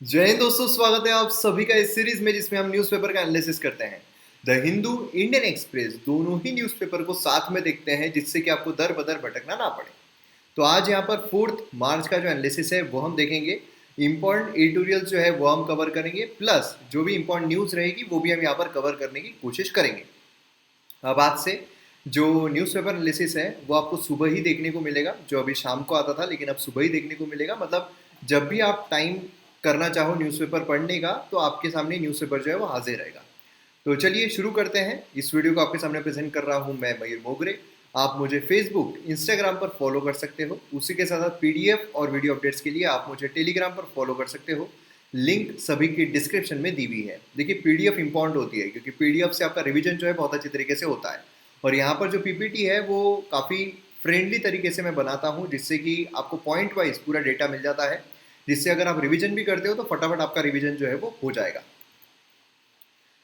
जय हिंद दोस्तों, स्वागत है आप सभी का इस सीरीज में जिसमें हम न्यूज़पेपर का एनालिसिस करते हैं। द हिंदू, इंडियन एक्सप्रेस दोनों ही न्यूज़पेपर को साथ में देखते हैं जिससे कि आपको दर बदर भटकना ना पड़े। तो आज यहाँ पर 4 मार्च का जो एनालिसिस है वो हम देखेंगे। इंपॉर्टेंट एडिटोरियल जो है वो हम कवर करेंगे, प्लस जो भी इंपॉर्टेंट न्यूज़ रहेगी वो भी हम यहाँ पर कवर करने की कोशिश करेंगे। अब आज से जो न्यूज़पेपर एनालिसिस है वो आपको सुबह ही देखने को मिलेगा, जो अभी शाम को आता था लेकिन अब सुबह ही देखने को मिलेगा। मतलब जब भी आप टाइम करना चाहो न्यूज़पेपर पढ़ने का तो आपके सामने न्यूज़पेपर जो है वो हाजिर रहेगा। तो चलिए शुरू करते हैं। इस वीडियो को आपके सामने प्रेजेंट कर रहा हूँ मैं, मयूर मोगरे। आप मुझे फेसबुक, इंस्टाग्राम पर फॉलो कर सकते हो। उसी के साथ साथ पीडीएफ और वीडियो अपडेट्स के लिए आप मुझे टेलीग्राम पर फॉलो कर सकते हो। लिंक सभी की डिस्क्रिप्शन में दी हुई है। देखिए, पीडीएफ इंपॉर्टेंट होती है क्योंकि पीडीएफ से आपका रिवीजन जो है बहुत अच्छी तरीके से होता है। और यहाँ पर जो पीपीटी है वो काफ़ी फ्रेंडली तरीके से मैं बनाता हूँ, जिससे कि आपको पॉइंट वाइज पूरा डेटा मिल जाता है, जिससे अगर आप रिवीजन भी करते हो तो फटाफट आपका रिवीजन जो है वो हो जाएगा।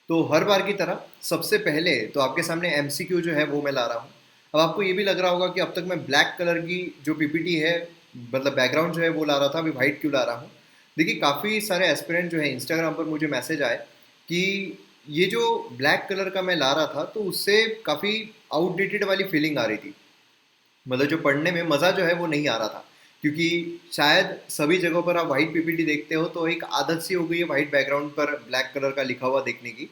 तो हर बार की तरह सबसे पहले तो आपके सामने एमसीक्यू जो है वो मैं ला रहा हूँ। अब आपको ये भी लग रहा होगा कि अब तक मैं ब्लैक कलर की जो पीपीटी है, मतलब बैकग्राउंड जो है वो ला रहा था, अभी वाइट क्यों ला रहा हूँ। देखिए, काफ़ी सारे एस्पिरेंट जो है इंस्टाग्राम पर मुझे मैसेज आए कि ये जो ब्लैक कलर का मैं ला रहा था तो उससे काफ़ी आउटडेटेड वाली फीलिंग आ रही थी। मतलब जो पढ़ने में मज़ा जो है वो नहीं आ रहा था, क्योंकि शायद सभी जगहों पर आप वाइट पीपीटी देखते हो तो एक आदत सी हो गई है वाइट बैकग्राउंड पर ब्लैक कलर का लिखा हुआ देखने की।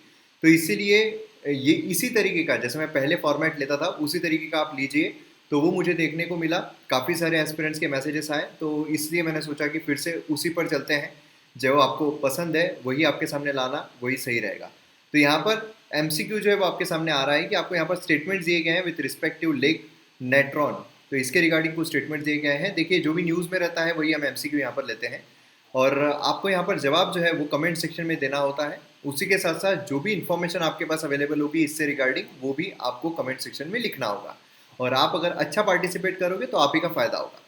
तो इसीलिए ये इसी तरीके का, जैसे मैं पहले फॉर्मेट लेता था उसी तरीके का आप लीजिए। तो वो मुझे देखने को मिला, काफ़ी सारे एस्पिरेंट्स के मैसेजेस आए, तो इसलिए मैंने सोचा कि फिर से उसी पर चलते हैं। जो आपको पसंद है वही आपके सामने लाना वही सही रहेगा। तो यहाँ पर एमसीक्यू जो है वो आपके सामने आ रहा है कि आपको यहाँ पर स्टेटमेंट्स दिए गए हैं विथ रिस्पेक्टिव लेक नेट्रॉन। तो इसके रिगार्डिंग कुछ स्टेटमेंट दिए गए हैं। देखिए, जो भी न्यूज़ में रहता है वही हम एमसीक्यू यहाँ पर लेते हैं, और आपको यहाँ पर जवाब जो है वो कमेंट सेक्शन में देना होता है। उसी के साथ साथ जो भी इन्फॉर्मेशन आपके पास अवेलेबल होगी इससे रिगार्डिंग, वो भी आपको कमेंट सेक्शन में लिखना होगा। और आप अगर अच्छा पार्टिसिपेट करोगे तो आप ही का फ़ायदा होगा।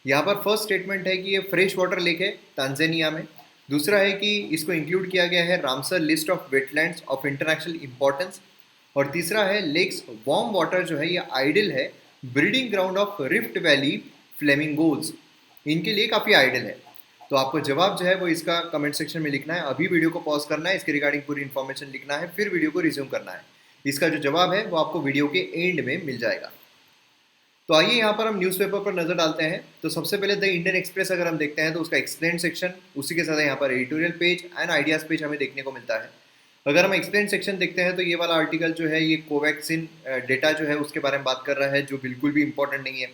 यहाँ पर फर्स्ट स्टेटमेंट है कि ये फ्रेश वाटर लेक है तांजानिया में। दूसरा है कि इसको इंक्लूड किया गया है Ramsar list of wetlands of international importance. और तीसरा है लेक्स वार्म वाटर जो है ये आइडल है, breeding ground of rift valley flamingos, इनके लिए काफ़ी आइडल है। तो आपको जवाब जो है वो इसका कमेंट सेक्शन में लिखना है। अभी वीडियो को पॉज करना है, इसके रिगार्डिंग पूरी इन्फॉर्मेशन लिखना है, फिर वीडियो को रिज्यूम करना है। इसका जो जवाब है वो आपको वीडियो के एंड में मिल जाएगा। तो आइए यहाँ पर हम न्यूज़पेपर पर नज़र डालते हैं। तो सबसे पहले द इंडियन एक्सप्रेस अगर हम देखते हैं तो उसका एक्सप्लेन सेक्शन, उसी के साथ यहाँ पर editorial page and ideas page हमें देखने को मिलता है। अगर हम एक्सप्लेन सेक्शन देखते हैं तो ये वाला आर्टिकल जो है ये कोवैक्सिन डेटा जो है उसके बारे में बात कर रहा है, जो बिल्कुल भी इंपॉर्टेंट नहीं है।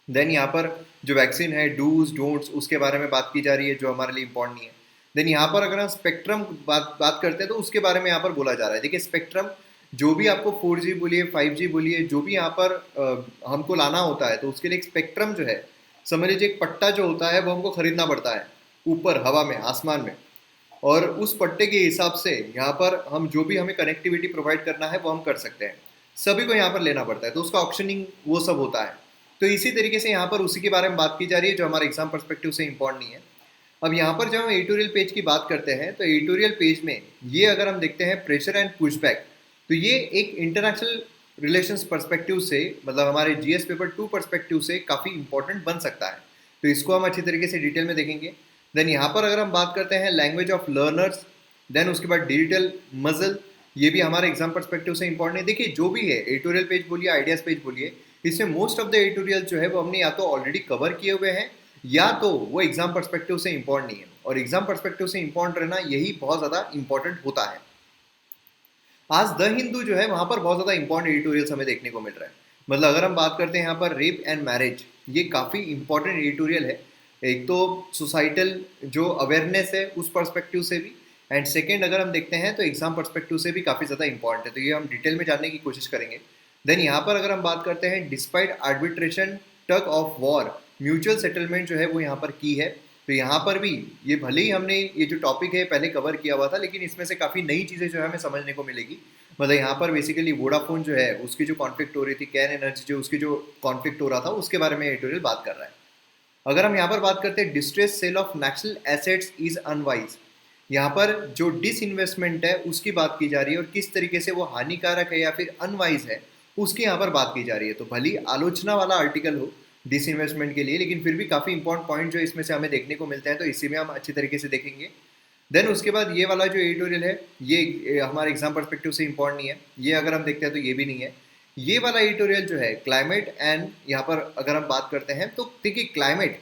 देन यहाँ पर जो वैक्सीन है डूज डोंट्स उसके बारे में बात की जा रही है, जो हमारे लिए इंपॉर्टेंट नहीं है। देन यहाँ पर अगर हम स्पेक्ट्रम बात करते हैं तो उसके बारे में यहाँ पर बोला जा रहा है। देखिए, स्पेक्ट्रम जो भी आपको 4G बोलिए 5G बोलिए, जो भी यहाँ पर हमको लाना होता है तो उसके लिए एक स्पेक्ट्रम जो है, समझ लीजिए एक पट्टा जो होता है वो हमको खरीदना पड़ता है ऊपर हवा में, आसमान में। और उस पट्टे के हिसाब से यहाँ पर हम जो भी हमें कनेक्टिविटी प्रोवाइड करना है वो हम कर सकते हैं। सभी को यहाँ पर लेना पड़ता है, तो उसका ऑप्शनिंग वो सब होता है। तो इसी तरीके से यहाँ पर उसी के बारे में बात की जा रही है, जो हमारे एग्जाम पर्सपेक्टिव से इंपॉर्टेंट नहीं है। अब यहाँ पर जब हम एडिटोरियल पेज की बात करते हैं तो एडिटोरियल पेज में ये अगर हम देखते हैं प्रेशर एंड पुशबैक, तो ये एक इंटरनेशनल रिलेशंस पर्सपेक्टिव से, मतलब हमारे जीएस पेपर 2 पर्सपेक्टिव से काफ़ी इंपॉर्टेंट बन सकता है। तो इसको हम अच्छी तरीके से डिटेल में देखेंगे। देन यहाँ पर अगर हम बात करते हैं लैंग्वेज ऑफ लर्नर्स, देन उसके बाद डिजिटल मजल, ये भी हमारे एग्जाम पर्सपेक्टिव से इंपॉर्टेंट है। देखिए, जो भी है एडिटोरियल पेज बोलिए आइडियाज़ पेज बोलिए, इसमें मोस्ट ऑफ द एडिटोरियल जो है वो हमने या तो ऑलरेडी कवर किए हुए हैं या तो वो एग्जाम पर्सपेक्टिव से इंपॉर्टेंट नहीं है। और एग्जाम पर्सपेक्टिव से इंपॉर्टेंट रहना यही बहुत ज़्यादा इंपॉर्टेंट होता है। आज द हिंदू जो है वहाँ पर बहुत ज़्यादा इंपॉर्टेंट एडिटोरियल्स हमें देखने को मिल रहा है। मतलब अगर हम बात करते हैं यहाँ पर रेप एंड मैरिज, ये काफ़ी इंपॉर्टेंट एडिटोरियल है। एक तो सोसाइटल जो अवेयरनेस है उस पर्सपेक्टिव से भी, एंड सेकेंड अगर हम देखते हैं तो एग्जाम पर्सपेक्टिव से भी काफ़ी ज़्यादा इंपॉर्टेंट है। तो ये हम डिटेल में जानने की कोशिश करेंगे। देन यहाँ पर अगर हम बात करते हैं despite arbitration tug of war, mutual settlement जो है वो यहाँ पर की है। तो यहाँ पर भी ये भले ही हमने ये जो टॉपिक है पहले कवर किया हुआ था, लेकिन इसमें से काफ़ी नई चीज़ें जो है हमें समझने को मिलेगी। मतलब यहाँ पर बेसिकली वोडाफोन जो है उसकी जो कॉन्फ्लिक्ट हो रही थी, कैन एनर्जी जो उसकी जो कॉन्फ्लिक्ट हो रहा था उसके बारे में एडिटोरियल बात कर रहा है। अगर हम यहाँ पर बात करते हैं distress sale of national assets is unwise, यहाँ पर जो डिस इन्वेस्टमेंट है उसकी बात की जा रही है और किस तरीके से वो हानिकारक है या फिर अनवाइज है उसकी यहाँ पर बात की जा रही है। तो भली आलोचना वाला आर्टिकल हो, डिसइन्वेस्टमेंट के लिए, लेकिन फिर भी काफ़ी इंपॉर्टेंट पॉइंट जो इसमें से हमें देखने को मिलते हैं, तो इसी में हम अच्छी तरीके से देखेंगे। देन उसके बाद ये वाला जो एडिटोरियल है, ये हमारे एग्जाम पर्सपेक्टिव से इंपॉर्टेंट नहीं है, ये अगर हम देखते हैं तो ये भी नहीं है। ये वाला एडिटोरियल जो है क्लाइमेट एंड, यहाँ पर अगर हम बात करते हैं तो देखिए क्लाइमेट,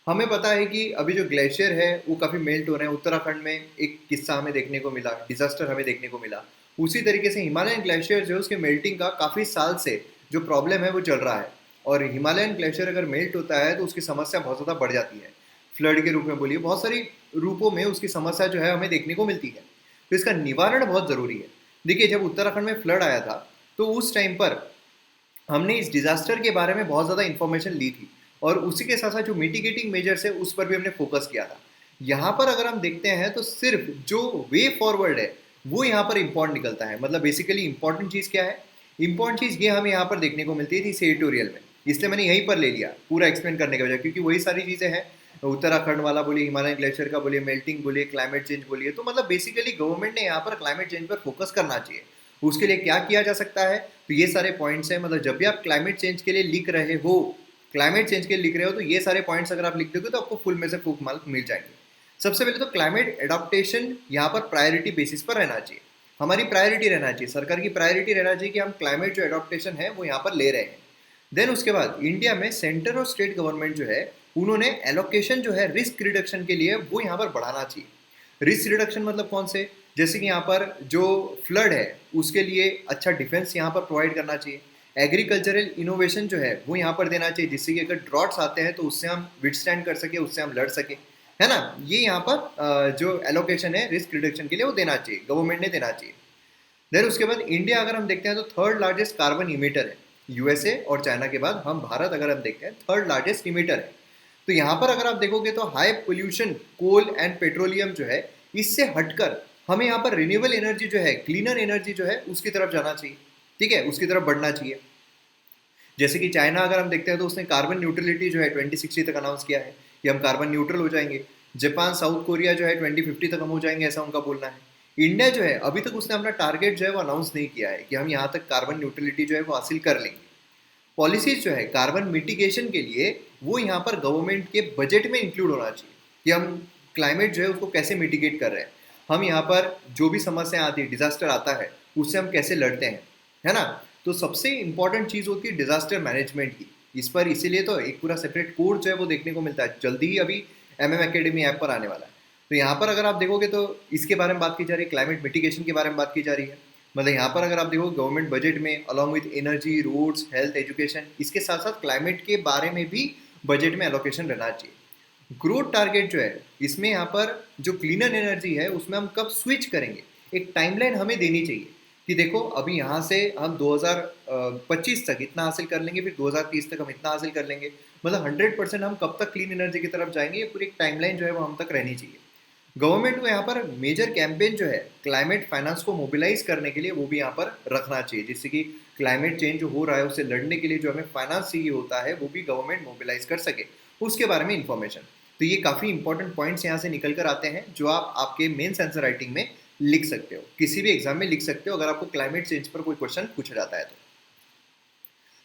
हमें पता है कि अभी जो ग्लेशियर है वो काफ़ी मेल्ट हो रहे हैं। उत्तराखंड में एक किस्सा हमें देखने को मिला, डिजास्टर हमें देखने को मिला। उसी तरीके से हिमालयन ग्लेशियर जो है उसके मेल्टिंग का काफ़ी साल से जो प्रॉब्लम है वो चल रहा है, और हिमालयन ग्लेशियर अगर मेल्ट होता है तो उसकी समस्या बहुत ज़्यादा बढ़ जाती है। फ्लड के रूप में बोलिए, बहुत सारी रूपों में उसकी समस्या जो है हमें देखने को मिलती है। तो इसका निवारण बहुत ज़रूरी है। देखिए जब उत्तराखंड में फ्लड आया था तो उस टाइम पर हमने इस डिजास्टर के बारे में बहुत ज़्यादा इन्फॉर्मेशन ली थी, और उसी के साथ साथ जो मिटिगेटिंग मेजर्स है उस पर भी हमने फोकस किया था। यहाँ पर अगर हम देखते हैं तो सिर्फ जो वे फॉरवर्ड है वो यहाँ पर इम्पोर्टेंट निकलता है। मतलब बेसिकली इंपॉर्टेंट चीज़ क्या है, इंपॉर्टेंट चीज़ ये हमें यहाँ पर देखने को मिलती थी इस एडिटोरियल में, इसलिए मैंने यहीं पर ले लिया पूरा एक्सप्लेन करने के बजाय, क्योंकि वही सारी चीज़ें हैं। उत्तराखंड वाला बोलिए, हिमालयन ग्लेशियर का बोलिए, मेल्टिंग बोलिए, क्लाइमेट चेंज बोलिए, तो मतलब बेसिकली गवर्नमेंट ने यहाँ पर क्लाइमेट चेंज पर फोकस करना चाहिए। उसके लिए क्या किया जा सकता है, तो ये सारे पॉइंट्स हैं। मतलब जब भी आप क्लाइमेट चेंज के लिए लिख रहे हो, क्लाइमेट चेंज के लिए लिख रहे हो, तो ये सारे पॉइंट्स अगर आप लिख दोगे तो आपको फुल में से फुल मार्क मिल जाएंगे। सबसे पहले तो क्लाइमेट एडॉप्टेशन यहाँ पर प्रायोरिटी बेसिस पर रहना चाहिए, हमारी प्रायोरिटी रहना चाहिए, सरकार की प्रायोरिटी रहना चाहिए कि हम क्लाइमेट जो एडॉप्टेशन है वो यहाँ पर ले रहे हैं। देन उसके बाद इंडिया में सेंटर और स्टेट गवर्नमेंट जो है उन्होंने एलोकेशन जो है रिस्क रिडक्शन के लिए वो यहाँ पर बढ़ाना चाहिए। रिस्क रिडक्शन मतलब कौन से, जैसे कि यहाँ पर जो फ्लड है उसके लिए अच्छा डिफेंस यहाँ पर प्रोवाइड करना चाहिए। एग्रीकल्चरल इनोवेशन जो है वो यहाँ पर देना चाहिए, जिससे कि अगर ड्रॉट्स आते हैं तो उससे हम विथस्टैंड कर सके, उससे हम लड़ सके, है ना। ये यहाँ पर जो एलोकेशन है रिस्क रिडक्शन के लिए वो देना चाहिए, गवर्नमेंट ने देना चाहिए। देन उसके बाद इंडिया अगर हम देखते हैं तो थर्ड लार्जेस्ट कार्बन इमिटर है, यूएसए और चाइना के बाद हम भारत अगर हम देखते हैं थर्ड लार्जेस्ट इमिटर है। तो यहाँ पर अगर आप देखोगे तो high pollution coal and petroleum जो है, इससे हटकर हमें यहाँ पर रिन्यूएबल एनर्जी जो है, क्लीनर एनर्जी जो है उसकी तरफ जाना चाहिए, ठीक है, उसकी तरफ बढ़ना चाहिए। जैसे कि चाइना अगर हम देखते हैं तो उसने कार्बन न्यूट्रलिटी जो है 2060 तक अनाउंस किया है कि हम कार्बन न्यूट्रल हो जाएंगे। जापान साउथ कोरिया जो है 2050 तक हम हो जाएंगे, ऐसा उनका बोलना है। इंडिया जो है अभी तक उसने अपना टारगेट जो है वो अनाउंस नहीं किया है कि हम यहाँ तक कार्बन न्यूट्रलिटी जो है वो हासिल कर लेंगे। पॉलिसीज जो है कार्बन मिटिगेशन के लिए वो यहाँ पर गवर्नमेंट के बजट में इंक्लूड होना चाहिए कि हम क्लाइमेट जो है उसको कैसे मिटिगेट कर रहे हैं, हम यहाँ पर जो भी समस्या आती है, डिजास्टर आता है, उससे हम कैसे लड़ते हैं, है ना। तो सबसे इंपॉर्टेंट चीज़ होती है डिजास्टर मैनेजमेंट की। इस पर इसीलिए तो एक पूरा सेपरेट कोर्स जो है वो देखने को मिलता है, जल्दी ही अभी एमएम एकेडमी ऐप पर आने वाला है। तो यहाँ पर अगर आप देखोगे तो इसके बारे में बात की जा रही है, क्लाइमेट मिटिगेशन के बारे में बात की जा रही है। मतलब यहाँ पर अगर आप देखो गवर्नमेंट बजट में along with energy, roads, health, education, इसके साथ साथ क्लाइमेट के बारे में भी बजट में एलोकेशन रहना चाहिए। ग्रोथ टारगेट जो है इसमें यहाँ पर जो क्लीनर एनर्जी है उसमें हम कब स्विच करेंगे, एक टाइमलाइन हमें देनी चाहिए कि देखो अभी यहाँ से हम 2025 तक इतना हासिल कर लेंगे, फिर 2030 तक हम इतना हासिल कर लेंगे। मतलब 100% हम कब तक क्लीन एनर्जी की तरफ जाएंगे, ये पूरी एक टाइमलाइन जो है वो हम तक रहनी चाहिए। गवर्नमेंट को यहाँ पर मेजर कैंपेन जो है क्लाइमेट फाइनेंस को मोबिलाइज करने के लिए वो भी यहाँ पर रखना चाहिए, जिससे कि क्लाइमेट चेंज जो हो रहा है उससे लड़ने के लिए जो हमें फाइनेंस चाहिए होता है वो भी गवर्नमेंट मोबिलाइज कर सके, उसके बारे में इंफॉर्मेशन। तो ये काफ़ी इंपॉर्टेंट पॉइंट्स यहाँ से निकल कर आते हैं जो आप आपके मेंस आंसर राइटिंग में लिख सकते हो, किसी भी एग्जाम में लिख सकते हो अगर आपको क्लाइमेट चेंज पर कोई क्वेश्चन पूछा जाता है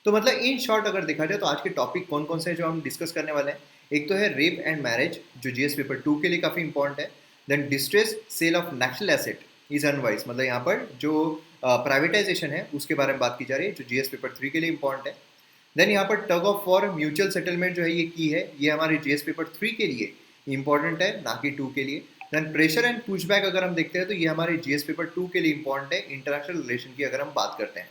तो मतलब इन शॉर्ट अगर देखा जाए तो आज के टॉपिक कौन कौन से हैं जो हम डिस्कस करने वाले हैं। एक तो है रेप एंड मैरिज जो जीएस पेपर 2 के लिए काफ़ी इंपॉर्टेंट है। Then distress sale of national asset is unwise, मतलब यहाँ पर जो प्राइवेटाइजेशन है उसके बारे में बात की जा रही है जो जीएस पेपर 3 के लिए इंपॉर्टेंट है। देन यहाँ पर tug of for mutual settlement जो है ये की है, ये हमारे जीएस पेपर 3 के लिए इंपॉर्टेंट है, ना कि 2 के लिए। देन प्रेशर एंड पुशबैक अगर हम देखते हैं तो ये हमारे जीएस पेपर 2 के लिए इंपॉर्टेंट है, इंटरनेशनल रिलेशन की अगर हम बात करते हैं।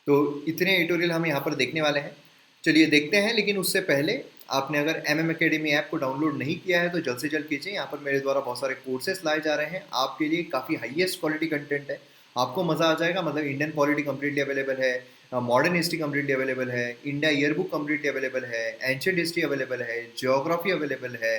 तो इतने एडिटोरियल हम यहाँ पर देखने वाले हैं, चलिए देखते हैं। लेकिन उससे पहले आपने अगर एमएम एकेडमी ऐप को डाउनलोड नहीं किया है तो जल्द से जल्द कीजिए। यहाँ पर मेरे द्वारा बहुत सारे कोर्सेस लाए जा रहे हैं आपके लिए, काफ़ी हाईएस्ट क्वालिटी कंटेंट है, आपको मज़ा आ जाएगा। मतलब इंडियन पॉलिटी कम्प्लीटली अवेलेबल है, मॉडर्न हिस्ट्री कम्प्लीटली अवेलेबल है, India year book completely available है, एंशियंट हिस्ट्री अवेलेबल है, जियोग्राफी अवेलेबल है,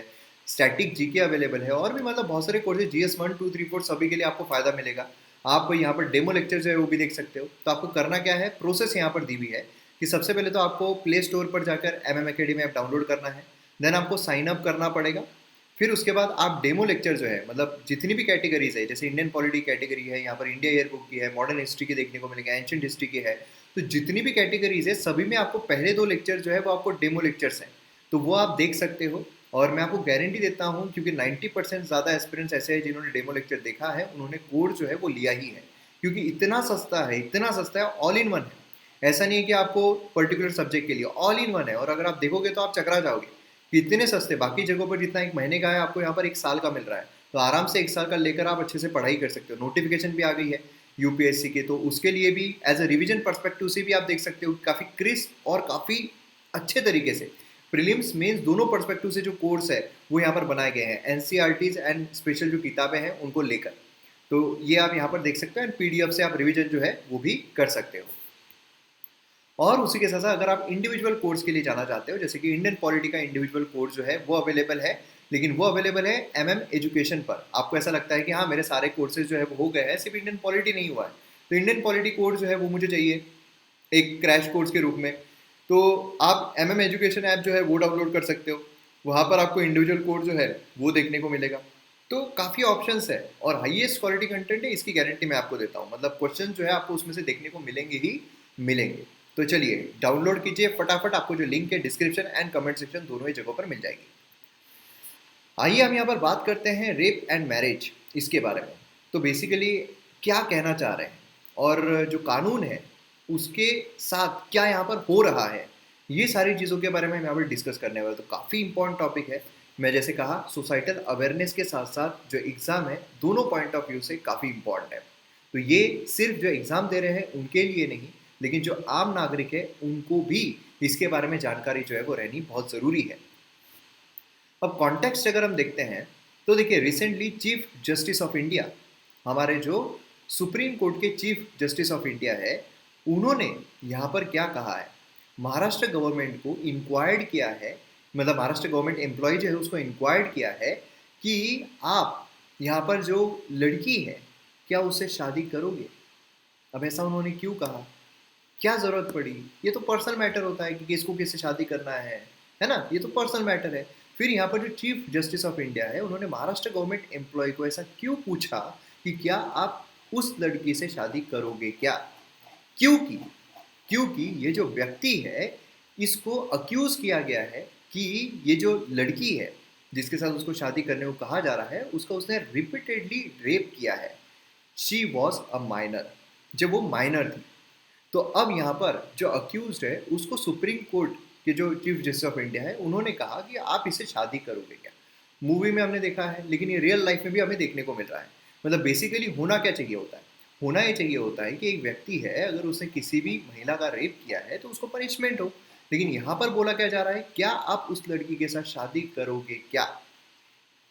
स्टैटिक जीके अवेलेबल है, और भी मतलब बहुत सारे कोर्सेज जीएस 1 2 3 4 सभी के लिए आपको फ़ायदा मिलेगा। आप यहाँ पर डेमो लेक्चर जो है वो भी देख सकते हो। तो आपको करना क्या है, प्रोसेस यहाँ पर दी हुई है कि सबसे पहले तो आपको प्ले स्टोर पर जाकर एमएम एकेडमी ऐप डाउनलोड करना है। देन आपको साइन अप करना पड़ेगा, फिर उसके बाद आप डेमो लेक्चर जो है, मतलब जितनी भी कैटेगरीज है, जैसे इंडियन पॉलिटी कैटेगरी है, यहाँ पर इंडिया ईयर बुक की है, मॉडर्न हिस्ट्री की देखने को मिलेगा, एंशियंट हिस्ट्री की है, तो जितनी भी कैटेगरीज है सभी में आपको पहले 2 लेक्चर जो है वो आपको डेमो लेक्चर्स हैं, तो वो आप देख सकते हो। और मैं आपको गारंटी देता हूँ, क्योंकि 90% ज़्यादा एस्पिरेंट्स ऐसे हैं जिन्होंने डेमो लेक्चर देखा है, उन्होंने कोड जो है वो लिया ही है, क्योंकि इतना सस्ता है, इतना सस्ता है, ऑल इन वन है। ऐसा नहीं है कि आपको पर्टिकुलर सब्जेक्ट के लिए, ऑल इन वन है। और अगर आप देखोगे तो आप चकरा जाओगे कि इतने सस्ते, बाकी जगहों पर जितना एक महीने का है आपको यहाँ पर 1 साल का मिल रहा है, तो आराम से 1 साल का लेकर आप अच्छे से पढ़ाई कर सकते हो। नोटिफिकेशन भी आ गई है यूपीएससी के, तो उसके लिए भी एज अ रिवीजन पर्सपेक्टिव से भी आप देख सकते हो, काफ़ी क्रिस्प और काफ़ी अच्छे तरीके से प्रीलिम्स मेंस दोनों पर्सपेक्टिव से जो कोर्स है वो यहाँ पर बनाए गए हैं, एनसीईआरटीज एंड स्पेशल जो किताबें हैं उनको लेकर। तो ये आप यहाँ पर देख सकते हो, एंड पीडीएफ से आप रिवीजन जो है वो भी कर सकते हो। और उसी के साथ साथ अगर आप इंडिविजुअल कोर्स के लिए जाना चाहते हो, जैसे कि इंडियन पॉलिटी का इंडिविजुअल कोर्स जो है वो अवेलेबल है, लेकिन वो अवेलेबल है एमएम एजुकेशन पर। आपको ऐसा लगता है कि हाँ मेरे सारे कोर्सेज जो है वो हो गए हैं, सिर्फ इंडियन पॉलिटी नहीं हुआ है, तो इंडियन पॉलिटी कोर्स जो है वो मुझे चाहिए एक क्रैश कोर्स के रूप में, तो आप एमएम एजुकेशन ऐप जो है वो डाउनलोड कर सकते हो। वहाँ पर आपको इंडिविजुअल कोर्स जो है वो देखने को मिलेगा। तो काफ़ी ऑप्शंस है और हाईएस्ट क्वालिटी कंटेंट है, इसकी गारंटी मैं आपको देता हूँ। मतलब क्वेश्चन जो है आपको उसमें से देखने को मिलेंगे ही मिलेंगे। तो चलिए डाउनलोड कीजिए फटाफट, आपको जो लिंक है डिस्क्रिप्शन एंड कमेंट सेक्शन दोनों ही जगहों पर मिल जाएगी। आइए हम यहाँ पर बात करते हैं रेप एंड मैरिज इसके बारे में। तो बेसिकली क्या कहना चाह रहे हैं और जो कानून है उसके साथ क्या यहाँ पर हो रहा है, ये सारी चीज़ों के बारे में हम यहाँ पर डिस्कस करने वाले। तो काफ़ी इंपॉर्टेंट टॉपिक है। मैं जैसे कहा सोसाइटल अवेयरनेस के साथ साथ जो एग्ज़ाम है दोनों पॉइंट ऑफ व्यू से काफ़ी इंपॉर्टेंट है। तो ये सिर्फ जो एग्ज़ाम दे रहे हैं उनके लिए नहीं, लेकिन जो आम नागरिक है उनको भी इसके बारे में जानकारी जो है वो रहनी बहुत ज़रूरी है। अब कॉन्टेक्स्ट अगर हम देखते हैं तो देखिए, recently chief justice of India, हमारे जो सुप्रीम कोर्ट के चीफ जस्टिस ऑफ इंडिया है, उन्होंने यहाँ पर क्या कहा है, महाराष्ट्र गवर्नमेंट को इंक्वायर्ड किया है, मतलब महाराष्ट्र गवर्नमेंट एम्प्लॉय जो है उसको इंक्वायर्ड किया है कि आप यहाँ पर जो लड़की है क्या उससे शादी करोगे। अब ऐसा उन्होंने क्यों कहा, क्या ज़रूरत पड़ी, ये तो पर्सनल मैटर होता है कि किसको किससे शादी करना है ना, ये तो पर्सनल मैटर है। फिर यहाँ पर जो चीफ जस्टिस ऑफ इंडिया है उन्होंने महाराष्ट्र गवर्नमेंट एम्प्लॉय को ऐसा क्यों पूछा कि क्या आप उस लड़की से शादी करोगे क्या। क्योंकि क्योंकि ये जो व्यक्ति है इसको अक्यूज किया गया है कि ये जो लड़की है जिसके साथ उसको शादी करने को कहा जा रहा है उसका उसने रिपीटेडली रेप किया है। शी वॉज अ माइनर, जब वो माइनर थी। तो अब यहाँ पर जो अक्यूज्ड है उसको सुप्रीम कोर्ट के जो चीफ जस्टिस ऑफ इंडिया है उन्होंने कहा कि आप इसे शादी करोगे क्या। मूवी में हमने देखा है, लेकिन ये रियल लाइफ में भी हमें देखने को मिल रहा है। मतलब बेसिकली होना क्या चाहिए होता है, होना ये चाहिए होता है कि एक व्यक्ति है अगर उसने किसी भी महिला का रेप किया है तो उसको पनिशमेंट हो, लेकिन यहाँ पर बोला क्या जा रहा है, क्या आप उस लड़की के साथ शादी करोगे क्या।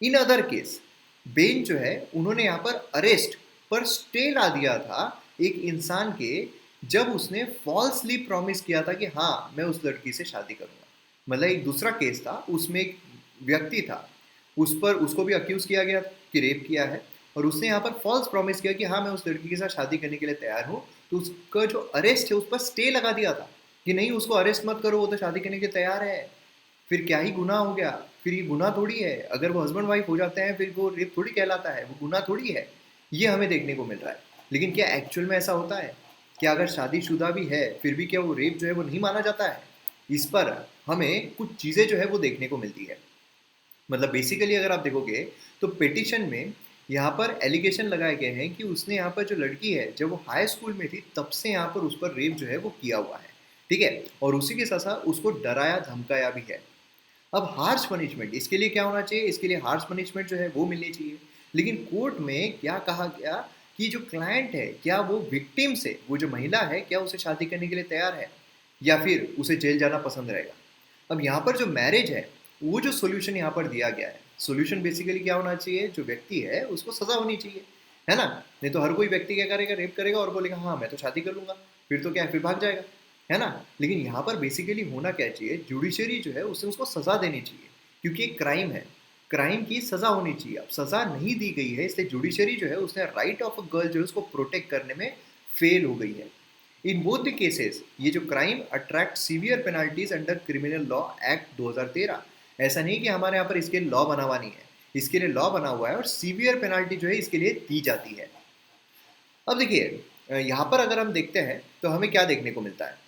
इन अदर केस बेंच जो है उन्होंने यहाँ पर अरेस्ट पर स्टे ला दिया था एक इंसान के, जब उसने फॉल्सली प्रॉमिस किया था कि हाँ मैं उस लड़की से शादी करूंगा। मतलब एक दूसरा केस था, उसमें एक व्यक्ति था, उस पर उसको भी अक्यूज किया गया कि रेप किया है, और उसने यहाँ पर फॉल्स प्रॉमिस किया कि हाँ मैं उस लड़की के साथ शादी करने के लिए तैयार हूँ, तो उसका जो अरेस्ट है उस पर स्टे लगा दिया था कि नहीं उसको अरेस्ट मत करो, वो तो शादी करने के लिए तैयार है। फिर क्या ही गुनाह हो गया, फिर ये गुनाह थोड़ी है, अगर वो हस्बैंड वाइफ हो जाते हैं फिर वो रेप थोड़ी कहलाता है, वो गुनाह थोड़ी है। ये हमें देखने को मिल रहा है। लेकिन क्या एक्चुअल में ऐसा होता है, क्या अगर शादीशुदा भी है फिर भी क्या वो रेप जो है वो नहीं माना जाता है। इस पर हमें कुछ चीज़ें जो है वो देखने को मिलती है। मतलब बेसिकली अगर आप देखोगे तो पिटिशन में यहाँ पर एलिगेशन लगाए गए हैं कि उसने यहाँ पर जो लड़की है जब वो हाई स्कूल में थी तब से यहाँ पर उस पर रेप जो है वो किया हुआ है, ठीक है, और उसी के साथ साथ उसको डराया धमकाया भी है। अब हार्श पनिशमेंट इसके लिए क्या होना चाहिए, इसके लिए हार्श पनिशमेंट जो है वो मिलनी चाहिए। लेकिन कोर्ट में क्या कहा गया कि जो क्लाइंट है क्या वो विक्टिम से, वो जो महिला है क्या उसे शादी करने के लिए तैयार है या फिर उसे जेल जाना पसंद रहेगा। अब यहाँ पर जो मैरिज है वो जो सोल्यूशन यहाँ पर दिया गया है, सोल्यूशन बेसिकली क्या होना चाहिए, जो व्यक्ति है उसको सजा होनी चाहिए, है ना। नहीं तो हर कोई व्यक्ति क्या करेगा, रेप करेगा और बोलेगा हाँ मैं तो शादी कर लूंगा, फिर तो क्या है, फिर भाग जाएगा, है ना। लेकिन यहाँ पर बेसिकली होना क्या चाहिए, जुडिशरी जो है उसे उसको सजा देनी चाहिए, क्योंकि एक क्राइम है, क्राइम की सजा होनी चाहिए। अब सजा नहीं दी गई है इसलिए जुडिशरी जो है उसने राइट ऑफ अ गर्ल जो है उसको प्रोटेक्ट करने में फेल हो गई है। इन बोथ द केसेस ये जो crime attract severe penalties under criminal law act 2013। ऐसा नहीं कि हमारे यहाँ पर इसके लॉ बना हुआ नहीं है, इसके लिए लॉ बना हुआ है और सीवियर पेनाल्टी जो है इसके लिए दी जाती है। अब देखिए यहाँ पर अगर हम देखते हैं तो हमें क्या देखने को मिलता है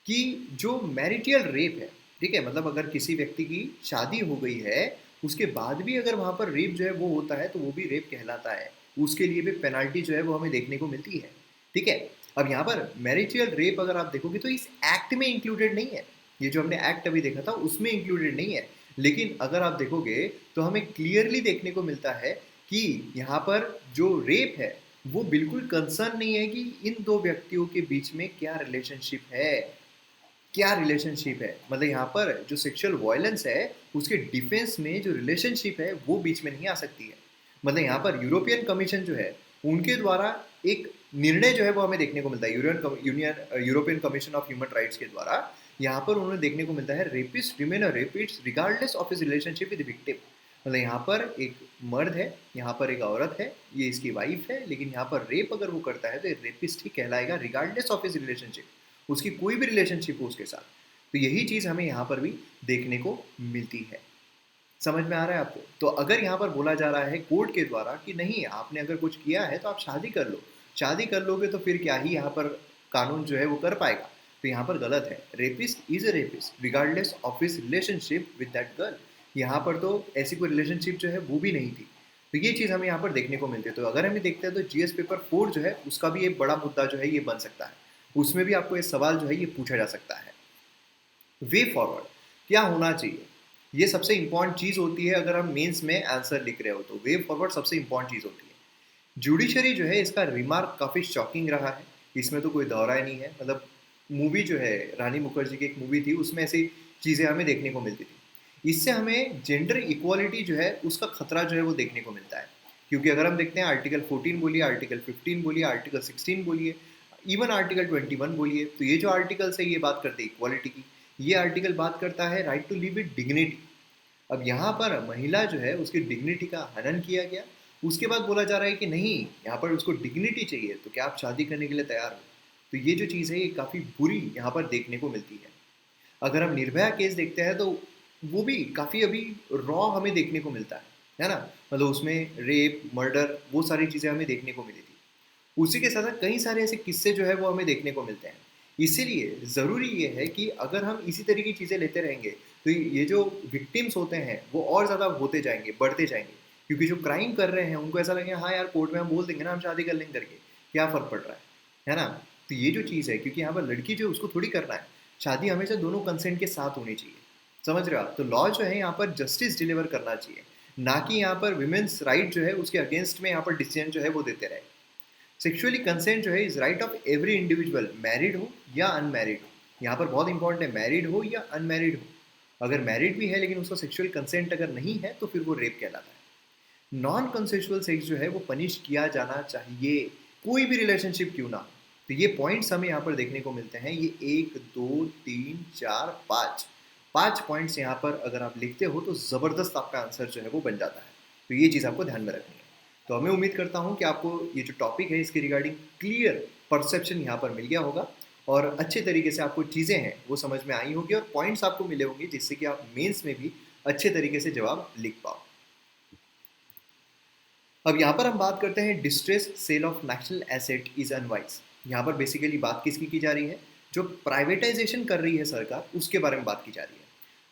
कि जो मैरिटल रेप है, ठीक है, मतलब अगर किसी व्यक्ति की शादी हो गई है उसके बाद भी अगर वहाँ पर रेप जो है वो होता है तो वो भी रेप कहलाता है, उसके लिए भी पेनाल्टी जो है वो हमें देखने को मिलती है। ठीक है, अब यहाँ पर मैरिटल रेप अगर आप देखोगे तो इस एक्ट में इंक्लूडेड नहीं है, ये जो हमने एक्ट अभी देखा था उसमें इंक्लूडेड नहीं है, लेकिन अगर आप देखोगे तो हमें क्लियरली देखने को मिलता है कि यहाँ पर जो रेप है वो बिल्कुल कंसर्न नहीं है कि इन दो व्यक्तियों के बीच में क्या रिलेशनशिप है, क्या रिलेशनशिप है, मतलब यहाँ पर जो सेक्सुअल वायलेंस है उसके डिफेंस में जो रिलेशनशिप है वो बीच में नहीं आ सकती है। मतलब यहाँ पर यूरोपियन कमीशन जो है उनके द्वारा एक निर्णय जो है वो हमें देखने को मिलता है, European commission of human rights के द्वारा यहाँ पर उन्हें देखने को मिलता है rapist remain a rapist regardless of his relationship with victim. मतलब यहाँ पर एक मर्द है, यहाँ पर एक औरत है, ये इसकी वाइफ है, लेकिन यहाँ पर रेप अगर वो करता है तो रेपिस्ट ही कहलाएगा रिगार्डलेस ऑफ हिज रिलेशनशिप, उसकी कोई भी रिलेशनशिप हो उसके साथ। तो यही चीज़ हमें यहाँ पर भी देखने को मिलती है। समझ में आ रहा है आपको? तो अगर यहाँ पर बोला जा रहा है कोर्ट के द्वारा कि नहीं आपने अगर कुछ किया है तो आप शादी कर लो, शादी कर लोगे तो फिर क्या ही यहाँ पर कानून जो है वो कर पाएगा, तो यहाँ पर गलत है। Rapist is a rapist regardless of his relationship with that girl. यहाँ पर तो ऐसी कोई रिलेशनशिप जो है वो भी नहीं थी। तो ये चीज़ हमें यहाँ पर देखने को मिलती है। तो अगर हमें देखते हैं तो जीएस पेपर 4 जो है उसका भी एक बड़ा मुद्दा जो है ये बन सकता है, उसमें भी आपको ये सवाल जो है ये पूछा जा सकता है। वे फॉरवर्ड क्या होना चाहिए, ये सबसे इंपॉर्टेंट चीज़ होती है। अगर हम मेंस में आंसर लिख रहे हो तो वे फॉरवर्ड सबसे इंपॉर्टेंट चीज़ होती है। जुडिशरी जो है इसका रिमार्क काफ़ी शॉकिंग रहा है, इसमें तो कोई दौरा ही नहीं है। मतलब मूवी जो है रानी मुखर्जी की एक मूवी थी उसमें ऐसी चीज़ें हमें देखने को मिलती थी। इससे हमें जेंडर इक्वालिटी जो है उसका खतरा जो है वो देखने को मिलता है, क्योंकि अगर हम देखते हैं आर्टिकल 14 बोलिए, आर्टिकल 15 बोलिए, आर्टिकल 16 बोलिए, इवन आर्टिकल 21 बोलिए, तो ये जो आर्टिकल्स है ये बात करते हैं इक्वालिटी की, ये आर्टिकल बात करता है right to live with dignity. अब यहाँ पर महिला जो है उसकी डिग्निटी का हनन किया गया, उसके बाद बोला जा रहा है कि नहीं यहाँ पर उसको डिग्निटी चाहिए तो क्या आप शादी करने के लिए तैयार हो। तो ये जो चीज़ है ये काफ़ी बुरी यहाँ पर देखने को मिलती है। अगर हम निर्भया केस देखते हैं तो वो भी काफ़ी अभी रॉ हमें देखने को मिलता है ना, मतलब उसमें रेप मर्डर वो सारी चीज़ें हमें देखने को मिली थी। उसी के साथ साथ कई सारे ऐसे किस्से जो है वो हमें देखने को मिलते हैं। इसीलिए ज़रूरी ये है कि अगर हम इसी तरह की चीज़ें लेते रहेंगे तो ये जो विक्टिम्स होते हैं वो और ज़्यादा होते जाएंगे, बढ़ते जाएंगे, क्योंकि जो क्राइम कर रहे हैं उनको ऐसा लगेगा हाँ यार कोर्ट में हम बोल देंगे ना हम शादी कर लेंगे करके, क्या फ़र्क पड़ रहा है ना। तो ये जो चीज़ है, क्योंकि यहाँ पर लड़की जो है उसको थोड़ी करना है, शादी हमेशा दोनों कंसेंट के साथ होनी चाहिए। समझ रहे हो आप? तो लॉ जो है यहाँ पर जस्टिस डिलीवर करना चाहिए, ना कि यहाँ पर विमेंस राइट जो है उसके अगेंस्ट में यहाँ पर डिसीजन जो है वो देते रहे। सेक्सुअली कंसेंट जो है is right of every individual, married हो या अनमैरिड हो। यहाँ पर बहुत इंपॉर्टेंट है, मैरिड हो या अनमैरिड हो। अगर मैरिड भी है लेकिन उसका सेक्सुअल कंसेंट अगर नहीं है तो फिर वो रेप कहलाता है। नॉन कंसेंशुअल सेक्स जो है वो पनिश किया जाना चाहिए, कोई भी रिलेशनशिप क्यों ना हो। तो ये पॉइंट्स हमें यहाँ पर देखने को मिलते हैं, ये 1 2 3 4 5 पॉइंट्स यहाँ पर अगर आप लिखते हो तो ज़बरदस्त आपका आंसर जो है वो बन जाता है। तो ये चीज़ आपको ध्यान में रखनी है। तो हमें उम्मीद करता हूँ कि आपको ये जो टॉपिक है इसके रिगार्डिंग क्लियर परसेप्शन यहाँ पर मिल गया होगा और अच्छे तरीके से आपको चीज़ें हैं वो समझ में आई होगी और पॉइंट्स आपको मिले होंगे जिससे कि आप मेंस में भी अच्छे तरीके से जवाब लिख पाओ। अब यहाँ पर हम बात करते हैं distress sale of national asset is unwise. यहाँ पर बेसिकली बात किसकी की जा रही है, जो प्राइवेटाइजेशन कर रही है सरकार उसके बारे में बात की जा रही है।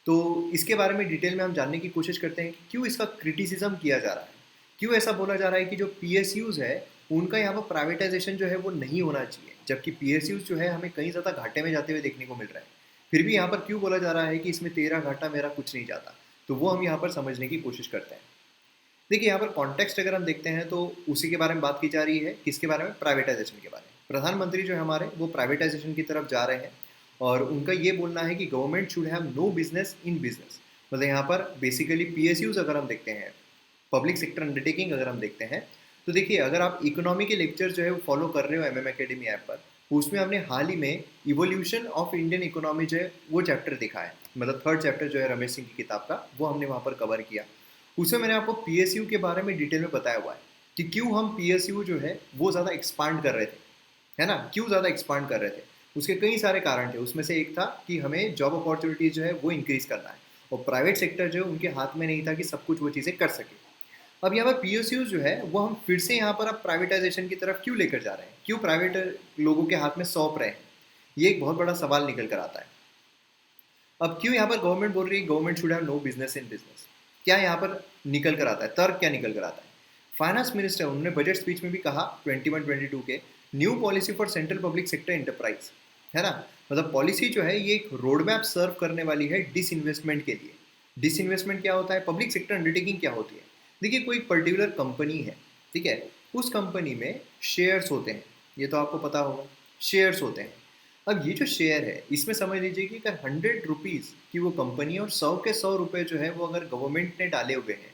तो इसके बारे में डिटेल में हम जानने की कोशिश करते हैं कि क्यों इसका क्रिटिसिज्म किया जा रहा है, क्यों ऐसा बोला जा रहा है कि जो पीएसयूज है उनका यहाँ पर प्राइवेटाइजेशन जो है वो नहीं होना चाहिए, जबकि पीएसयूज जो है हमें कहीं ज़्यादा घाटे में जाते हुए देखने को मिल रहा है। फिर भी यहाँ पर क्यों बोला जा रहा है कि इसमें तेरा घाटा मेरा कुछ नहीं जाता, तो वो हम यहाँ पर समझने की कोशिश करते हैं। देखिए यहाँ पर कॉन्टेक्स्ट अगर हम देखते हैं तो उसी के बारे में बात की जा रही है, किसके बारे में, प्राइवेटाइजेशन के बारे में। प्रधानमंत्री जो है हमारे वो प्राइवेटाइजेशन की तरफ जा रहे हैं और उनका ये बोलना है कि government should have no business in business. मतलब यहाँ पर बेसिकली पीएसयूज अगर हम देखते हैं, पब्लिक सेक्टर अंडरटेकिंग अगर हम देखते हैं, तो देखिए अगर आप इकोनॉमी के लेक्चर जो है वो फॉलो कर रहे हो एमएम एकेडमी ऐप पर, उसमें हमने हाल ही में इवोल्यूशन ऑफ इंडियन इकोनॉमी जो है वो चैप्टर देखा है, मतलब 3rd चैप्टर जो है रमेश सिंह की किताब का, वो हमने वहाँ पर कवर किया। उसमें मैंने आपको पीएसयू के बारे में डिटेल में बताया हुआ है कि क्यों हम पीएसयू जो है वो ज़्यादा एक्सपांड कर रहे थे, है ना, क्यों ज़्यादा एक्सपांड कर रहे थे। उसके कई सारे कारण थे, उसमें से एक था कि हमें जॉब अपॉर्चुनिटीज जो है वो इंक्रीज़ करना है और प्राइवेट सेक्टर जो है उनके हाथ में नहीं था कि सब कुछ वो चीज़ें कर सके। अब यहाँ पर पीएसयूज जो है वो हम फिर से यहाँ पर अब प्राइवेटाइजेशन की तरफ क्यों लेकर जा रहे हैं, क्यों प्राइवेट लोगों के हाथ में सौंप रहे हैं, ये एक बहुत बड़ा सवाल निकल कर आता है। अब क्यों यहाँ पर गवर्नमेंट बोल रही है government should have no business in business, क्या यहाँ पर निकल कर आता है, तर्क क्या निकल कर आता है। फाइनेंस मिनिस्टर उन्होंने बजट स्पीच में भी कहा 21-22 के, new policy for central public sector enterprise, है ना, मतलब पॉलिसी जो है ये एक रोड मैप सर्व करने वाली है डिसइन्वेस्टमेंट के लिए। डिसइन्वेस्टमेंट क्या होता है, पब्लिक सेक्टर अंडरटेकिंग क्या होती है। देखिए कोई पर्टिकुलर कंपनी है, ठीक है, उस कंपनी में शेयर्स होते हैं, ये तो आपको पता होगा, शेयर्स होते हैं। अब ये जो शेयर है इसमें समझ लीजिए कि अगर 100 रुपीज़ की वो कंपनी है और 100 के 100 रुपये जो है वो अगर गवर्नमेंट ने डाले हुए हैं,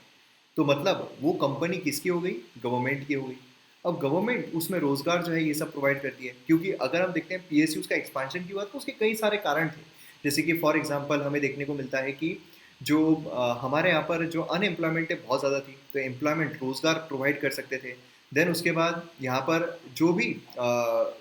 तो मतलब वो कंपनी किसकी हो गई, गवर्नमेंट की हो गई। अब गवर्नमेंट उसमें रोजगार जो है ये सब प्रोवाइड करती है, क्योंकि अगर हम देखते हैं पीएसयूज का एक्सपांशन की बात तो उसके कई सारे कारण थे। जैसे कि फॉर एग्जांपल हमें देखने को मिलता है कि जो हमारे यहाँ पर जो अनएम्प्लॉयमेंट है बहुत ज़्यादा थी, तो एम्प्लॉयमेंट रोजगार प्रोवाइड कर सकते थे। देन उसके बाद यहाँ पर जो भी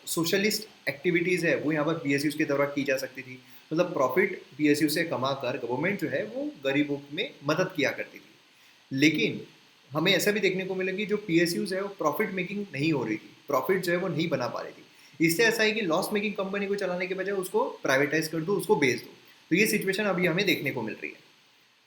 सोशलिस्ट एक्टिविटीज़ है वो यहाँ पर पीएसयूज के द्वारा की जा सकती थी, मतलब प्रॉफिट पीएसयू से कमा कर गवर्नमेंट जो है वो गरीबों में मदद किया करती थी। लेकिन हमें ऐसा भी देखने को मिला कि जो पीएसयूज है वो प्रॉफिट मेकिंग नहीं हो रही थी, प्रॉफिट जो है वो नहीं बना पा रही थी। इससे ऐसा है कि लॉस मेकिंग कंपनी को चलाने के बजाय उसको प्राइवेटाइज कर दो, उसको बेच दो। तो ये सिचुएशन अभी हमें देखने को मिल रही है।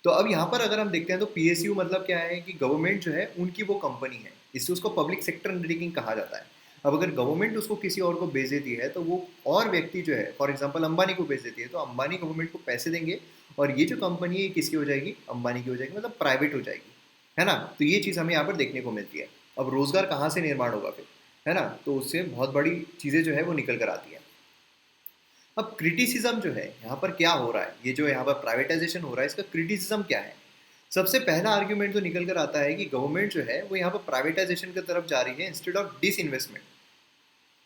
तो अब यहाँ पर अगर हम देखते हैं तो पीएसयू मतलब क्या है कि गवर्नमेंट जो है उनकी वो कंपनी है, इससे उसको पब्लिक सेक्टर अंडरटेकिंग कहा जाता है। अब अगर गवर्नमेंट उसको किसी और को बेच देती है तो वो और व्यक्ति जो है फॉर एग्जांपल अंबानी को बेच देती है, तो अंबानी गवर्नमेंट को पैसे देंगे और ये जो कंपनी है किसकी हो जाएगी, अंबानी की हो जाएगी, मतलब प्राइवेट हो जाएगी, है ना। तो ये चीज़ हमें यहाँ पर देखने को मिलती है। अब रोजगार कहाँ से निर्माण होगा फिर, है ना, तो उससे बहुत बड़ी चीज़ें जो है वो निकल कर आती है। अब क्रिटिसिज्म जो है यहाँ पर क्या हो रहा है, ये जो यहाँ पर प्राइवेटाइजेशन हो रहा है इसका क्रिटिसिज्म क्या है। सबसे पहला आर्ग्यूमेंट तो निकल कर आता है कि गवर्नमेंट जो है वो यहाँ पर प्राइवेटाइजेशन की तरफ जा रही है इंस्टेड ऑफ डिसइन्वेस्टमेंट।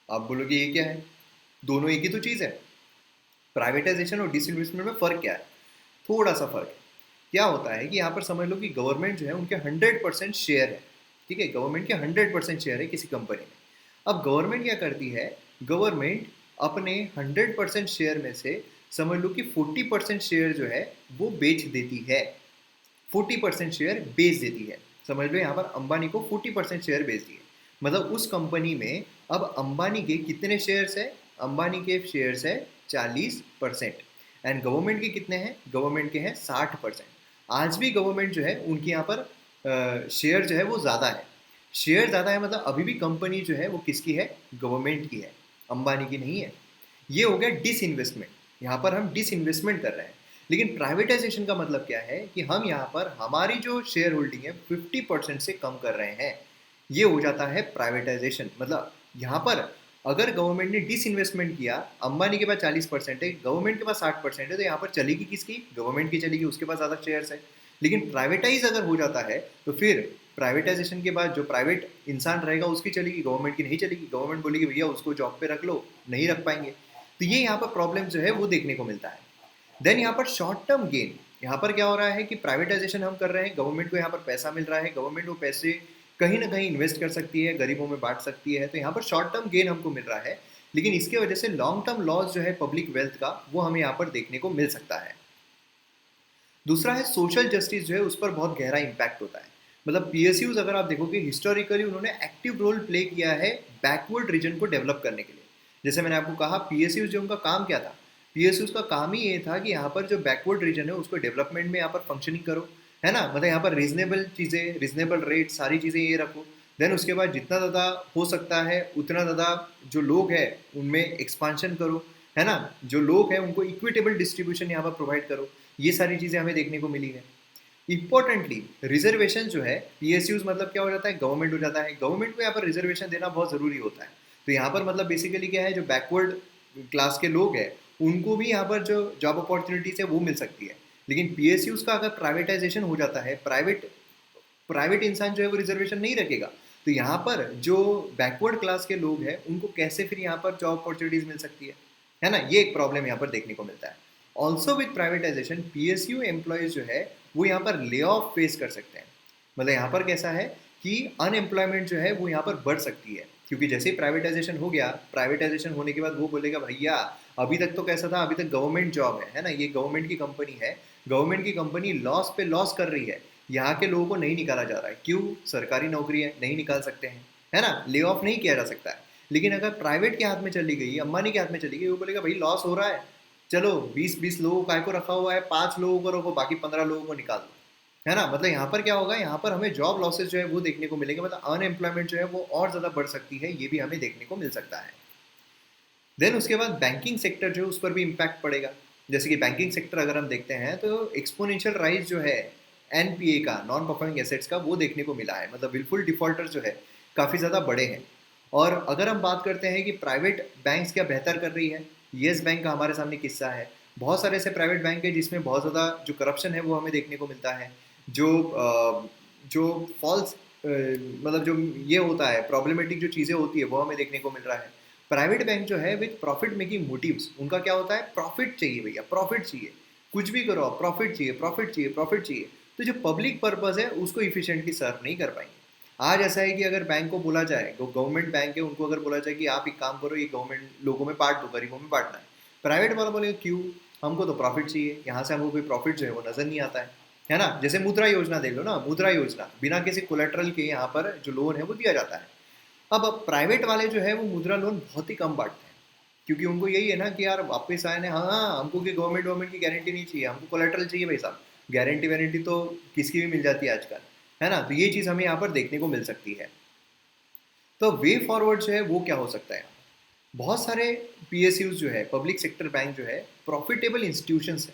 आप बोलोगे ये क्या है, दोनों एक ही तो चीज़ है। प्राइवेटाइजेशन और डिसइन्वेस्टमेंट में फ़र्क क्या है, थोड़ा सा फ़र्क है। क्या होता है कि यहाँ पर समझ लो कि गवर्नमेंट जो है उनके 100% शेयर है, ठीक है, गवर्नमेंट के 100% शेयर है किसी कंपनी में। अब गवर्नमेंट क्या करती है, गवर्नमेंट अपने 100% शेयर में से समझ लो कि 40% शेयर जो है वो बेच देती है, 40% शेयर बेच देती है। समझ लो यहाँ पर अंबानी को 40% शेयर बेच दिए, मतलब उस कंपनी में अब अंबानी के कितने शेयर्स है, अंबानी के शेयर्स है 40%, एंड गवर्नमेंट के कितने हैं, गवर्नमेंट के हैं 60%। आज भी गवर्नमेंट जो है उनके यहाँ पर शेयर जो है वो ज़्यादा है, शेयर ज़्यादा है, मतलब अभी भी कंपनी जो है वो किसकी है, गवर्नमेंट की है, अंबानी की नहीं है। ये हो गया डिसइन्वेस्टमेंट, यहाँ पर हम डिसइन्वेस्टमेंट कर रहे हैं। लेकिन प्राइवेटाइजेशन का मतलब क्या है कि हम यहाँ पर हमारी जो शेयर होल्डिंग है 50% से कम कर रहे हैं, ये हो जाता है प्राइवेटाइजेशन। मतलब यहाँ पर अगर गवर्नमेंट ने डिसइन्वेस्टमेंट किया, अंबानी के पास 40% है, गवर्नमेंट के पास 60% है, तो यहाँ पर चलेगी किसकी, गवर्नमेंट की चलेगी, उसके पास ज़्यादा शेयर्स है। लेकिन प्राइवेटाइज अगर हो जाता है तो फिर प्राइवेटाइजेशन के बाद जो प्राइवेट इंसान रहेगा उसकी चलेगी, गवर्नमेंट की नहीं चलेगी। गवर्नमेंट बोलेगी भैया उसको जॉब पे रख लो, नहीं रख पाएंगे। तो ये यहाँ पर प्रॉब्लम जो है वो देखने को मिलता है। देन यहाँ पर शॉर्ट टर्म गेन, यहाँ पर क्या हो रहा है कि प्राइवेटाइजेशन हम कर रहे हैं, गवर्नमेंट को यहाँ पर पैसा मिल रहा है, गवर्नमेंट वो पैसे कहीं ना कहीं इन्वेस्ट कर सकती है, गरीबों में बांट सकती है, तो यहाँ पर शॉर्ट टर्म गेन हमको मिल रहा है। लेकिन इसके वजह से लॉन्ग टर्म लॉस जो है पब्लिक वेल्थ का वो हमें यहाँ पर देखने को मिल सकता है। दूसरा है सोशल जस्टिस जो है उस पर बहुत गहरा इम्पैक्ट होता है। मतलब पीएसयूज अगर आप देखोगे हिस्टोरिकली उन्होंने एक्टिव रोल प्ले किया है बैकवर्ड रीजन को डेवलप करने के लिए। जैसे मैंने आपको कहा पीएसयूज जो उनका काम क्या था, पीएसयूज का काम ही ये था कि यहाँ पर जो बैकवर्ड रीजन है उसको डेवलपमेंट में यहाँ पर फंक्शनिंग करो, है ना, मतलब यहाँ पर रीजनेबल चीज़ें, रीजनेबल रेट, सारी चीज़ें ये रखो। देन उसके बाद जितना ज़्यादा हो सकता है उतना ज़्यादा जो लोग हैं उनमें एक्सपांशन करो, है ना, जो लोग हैं उनको इक्विटेबल डिस्ट्रीब्यूशन यहाँ पर प्रोवाइड करो। ये सारी चीज़ें हमें देखने को मिली है। इंपॉर्टेंटली रिजर्वेशन जो है, पीएसयूज मतलब क्या हो जाता है, गवर्नमेंट हो जाता है, गवर्नमेंट को यहाँ पर रिजर्वेशन देना बहुत ज़रूरी होता है। तो यहाँ पर मतलब बेसिकली क्या है, जो बैकवर्ड क्लास के लोग हैं उनको भी यहाँ पर जो जॉब अपॉर्चुनिटीज है वो मिल सकती है। लेकिन पीएसयूज का अगर प्राइवेटाइजेशन हो जाता है, प्राइवेट प्राइवेट इंसान जो है वो रिजर्वेशन नहीं रखेगा, तो यहाँ पर जो बैकवर्ड क्लास के लोग हैं उनको कैसे फिर यहाँ पर जॉब अपॉर्चुनिटीज मिल सकती है ना, ये एक प्रॉब्लम यहाँ पर देखने को मिलता है। Also with privatisation PSU employees जो है वो यहाँ पर ले ऑफ फेस कर सकते हैं। मतलब यहाँ पर कैसा है कि अनएम्प्लॉयमेंट जो है वो यहाँ पर बढ़ सकती है, क्योंकि जैसे ही प्राइवेटाइजेशन हो गया, प्राइवेटाइजेशन होने के बाद वो बोलेगा भैया अभी तक तो कैसा था, अभी तक गवर्नमेंट जॉब है ना, ये गवर्नमेंट की कंपनी है, गवर्नमेंट की कंपनी लॉस पे लॉस कर रही है, यहाँ के लोगों को नहीं निकाला जा रहा है। क्यों? सरकारी नौकरी है, नहीं निकाल सकते हैं, है ना, ले ऑफ नहीं किया जा सकता है। लेकिन अगर प्राइवेट के हाथ में चली गई, अंबानी के हाथ में चली गई, वो बोलेगा भाई लॉस हो रहा है, चलो 20-20 लोगों काय को रखा हुआ है, 5 लोगों को रखो, बाकी 15 लोगों को निकाल दो, है ना। मतलब यहाँ पर क्या होगा, यहाँ पर हमें जॉब लॉसेस जो है वो देखने को मिलेंगे, मतलब अनएम्प्लॉयमेंट जो है वो और ज़्यादा बढ़ सकती है, ये भी हमें देखने को मिल सकता है। देन उसके बाद बैंकिंग सेक्टर जो है उस पर भी इम्पैक्ट पड़ेगा। जैसे कि बैंकिंग सेक्टर अगर हम देखते हैं तो एक्सपोनेंशियल राइज जो है एनपीए का, नॉन परफॉर्मिंग एसेट्स का, वो देखने को मिला है। मतलब विलफुल डिफॉल्टर जो है काफ़ी ज़्यादा बड़े हैं। और अगर हम बात करते हैं कि प्राइवेट बैंक्स क्या बेहतर कर रही है, येस बैंक का हमारे सामने किस्सा है। बहुत सारे ऐसे प्राइवेट बैंक है जिसमें बहुत ज़्यादा जो करप्शन है वो हमें देखने को मिलता है। जो फॉल्स मतलब जो ये होता है, प्रॉब्लमेटिक जो चीज़ें होती है वो हमें देखने को मिल रहा है। प्राइवेट बैंक जो है विथ प्रॉफिट मेकिंग मोटिव्स, उनका क्या होता है, प्रॉफिट चाहिए भैया, प्रॉफिट चाहिए, कुछ भी करो, प्रॉफिट चाहिए, प्रॉफिट चाहिए, प्रॉफिट चाहिए। तो जो पब्लिक पर्पस है उसको इफिशिएंटली सर्व नहीं कर पाएंगे। आज ऐसा है कि अगर बैंक को बोला जाए, गवर्नमेंट बैंक है, उनको अगर बोला जाए कि आप एक काम करो, ये गवर्नमेंट लोगों में बांट दो, गरीबों में बांटना है, प्राइवेट वाला बोलेगा क्यों, हमको तो प्रॉफिट चाहिए, यहाँ से हमको कोई प्रॉफिट जो है वो नजर नहीं आता है ना। जैसे मुद्रा योजना देख लो ना, मुद्रा योजना बिना किसी कोलेट्रल के यहाँ पर जो लोन है वो दिया जाता है। अब प्राइवेट वाले जो है वो मुद्रा लोन बहुत ही कम बांटते हैं, क्योंकि उनको यही है ना कि यार वापस आए ना, हाँ हमको कि गवर्नमेंट की गारंटी नहीं चाहिए, हमको कोलेट्रल चाहिए भाई साहब। गारंटी वारंटी तो किसकी भी मिल जाती है आजकल, है ना। तो ये चीज़ हमें यहाँ पर देखने को मिल सकती है। तो वे फॉरवर्ड जो है वो क्या हो सकता है, बहुत सारे पीएसयूज जो है, पब्लिक सेक्टर बैंक जो है, प्रॉफिटेबल इंस्टीट्यूशंस है।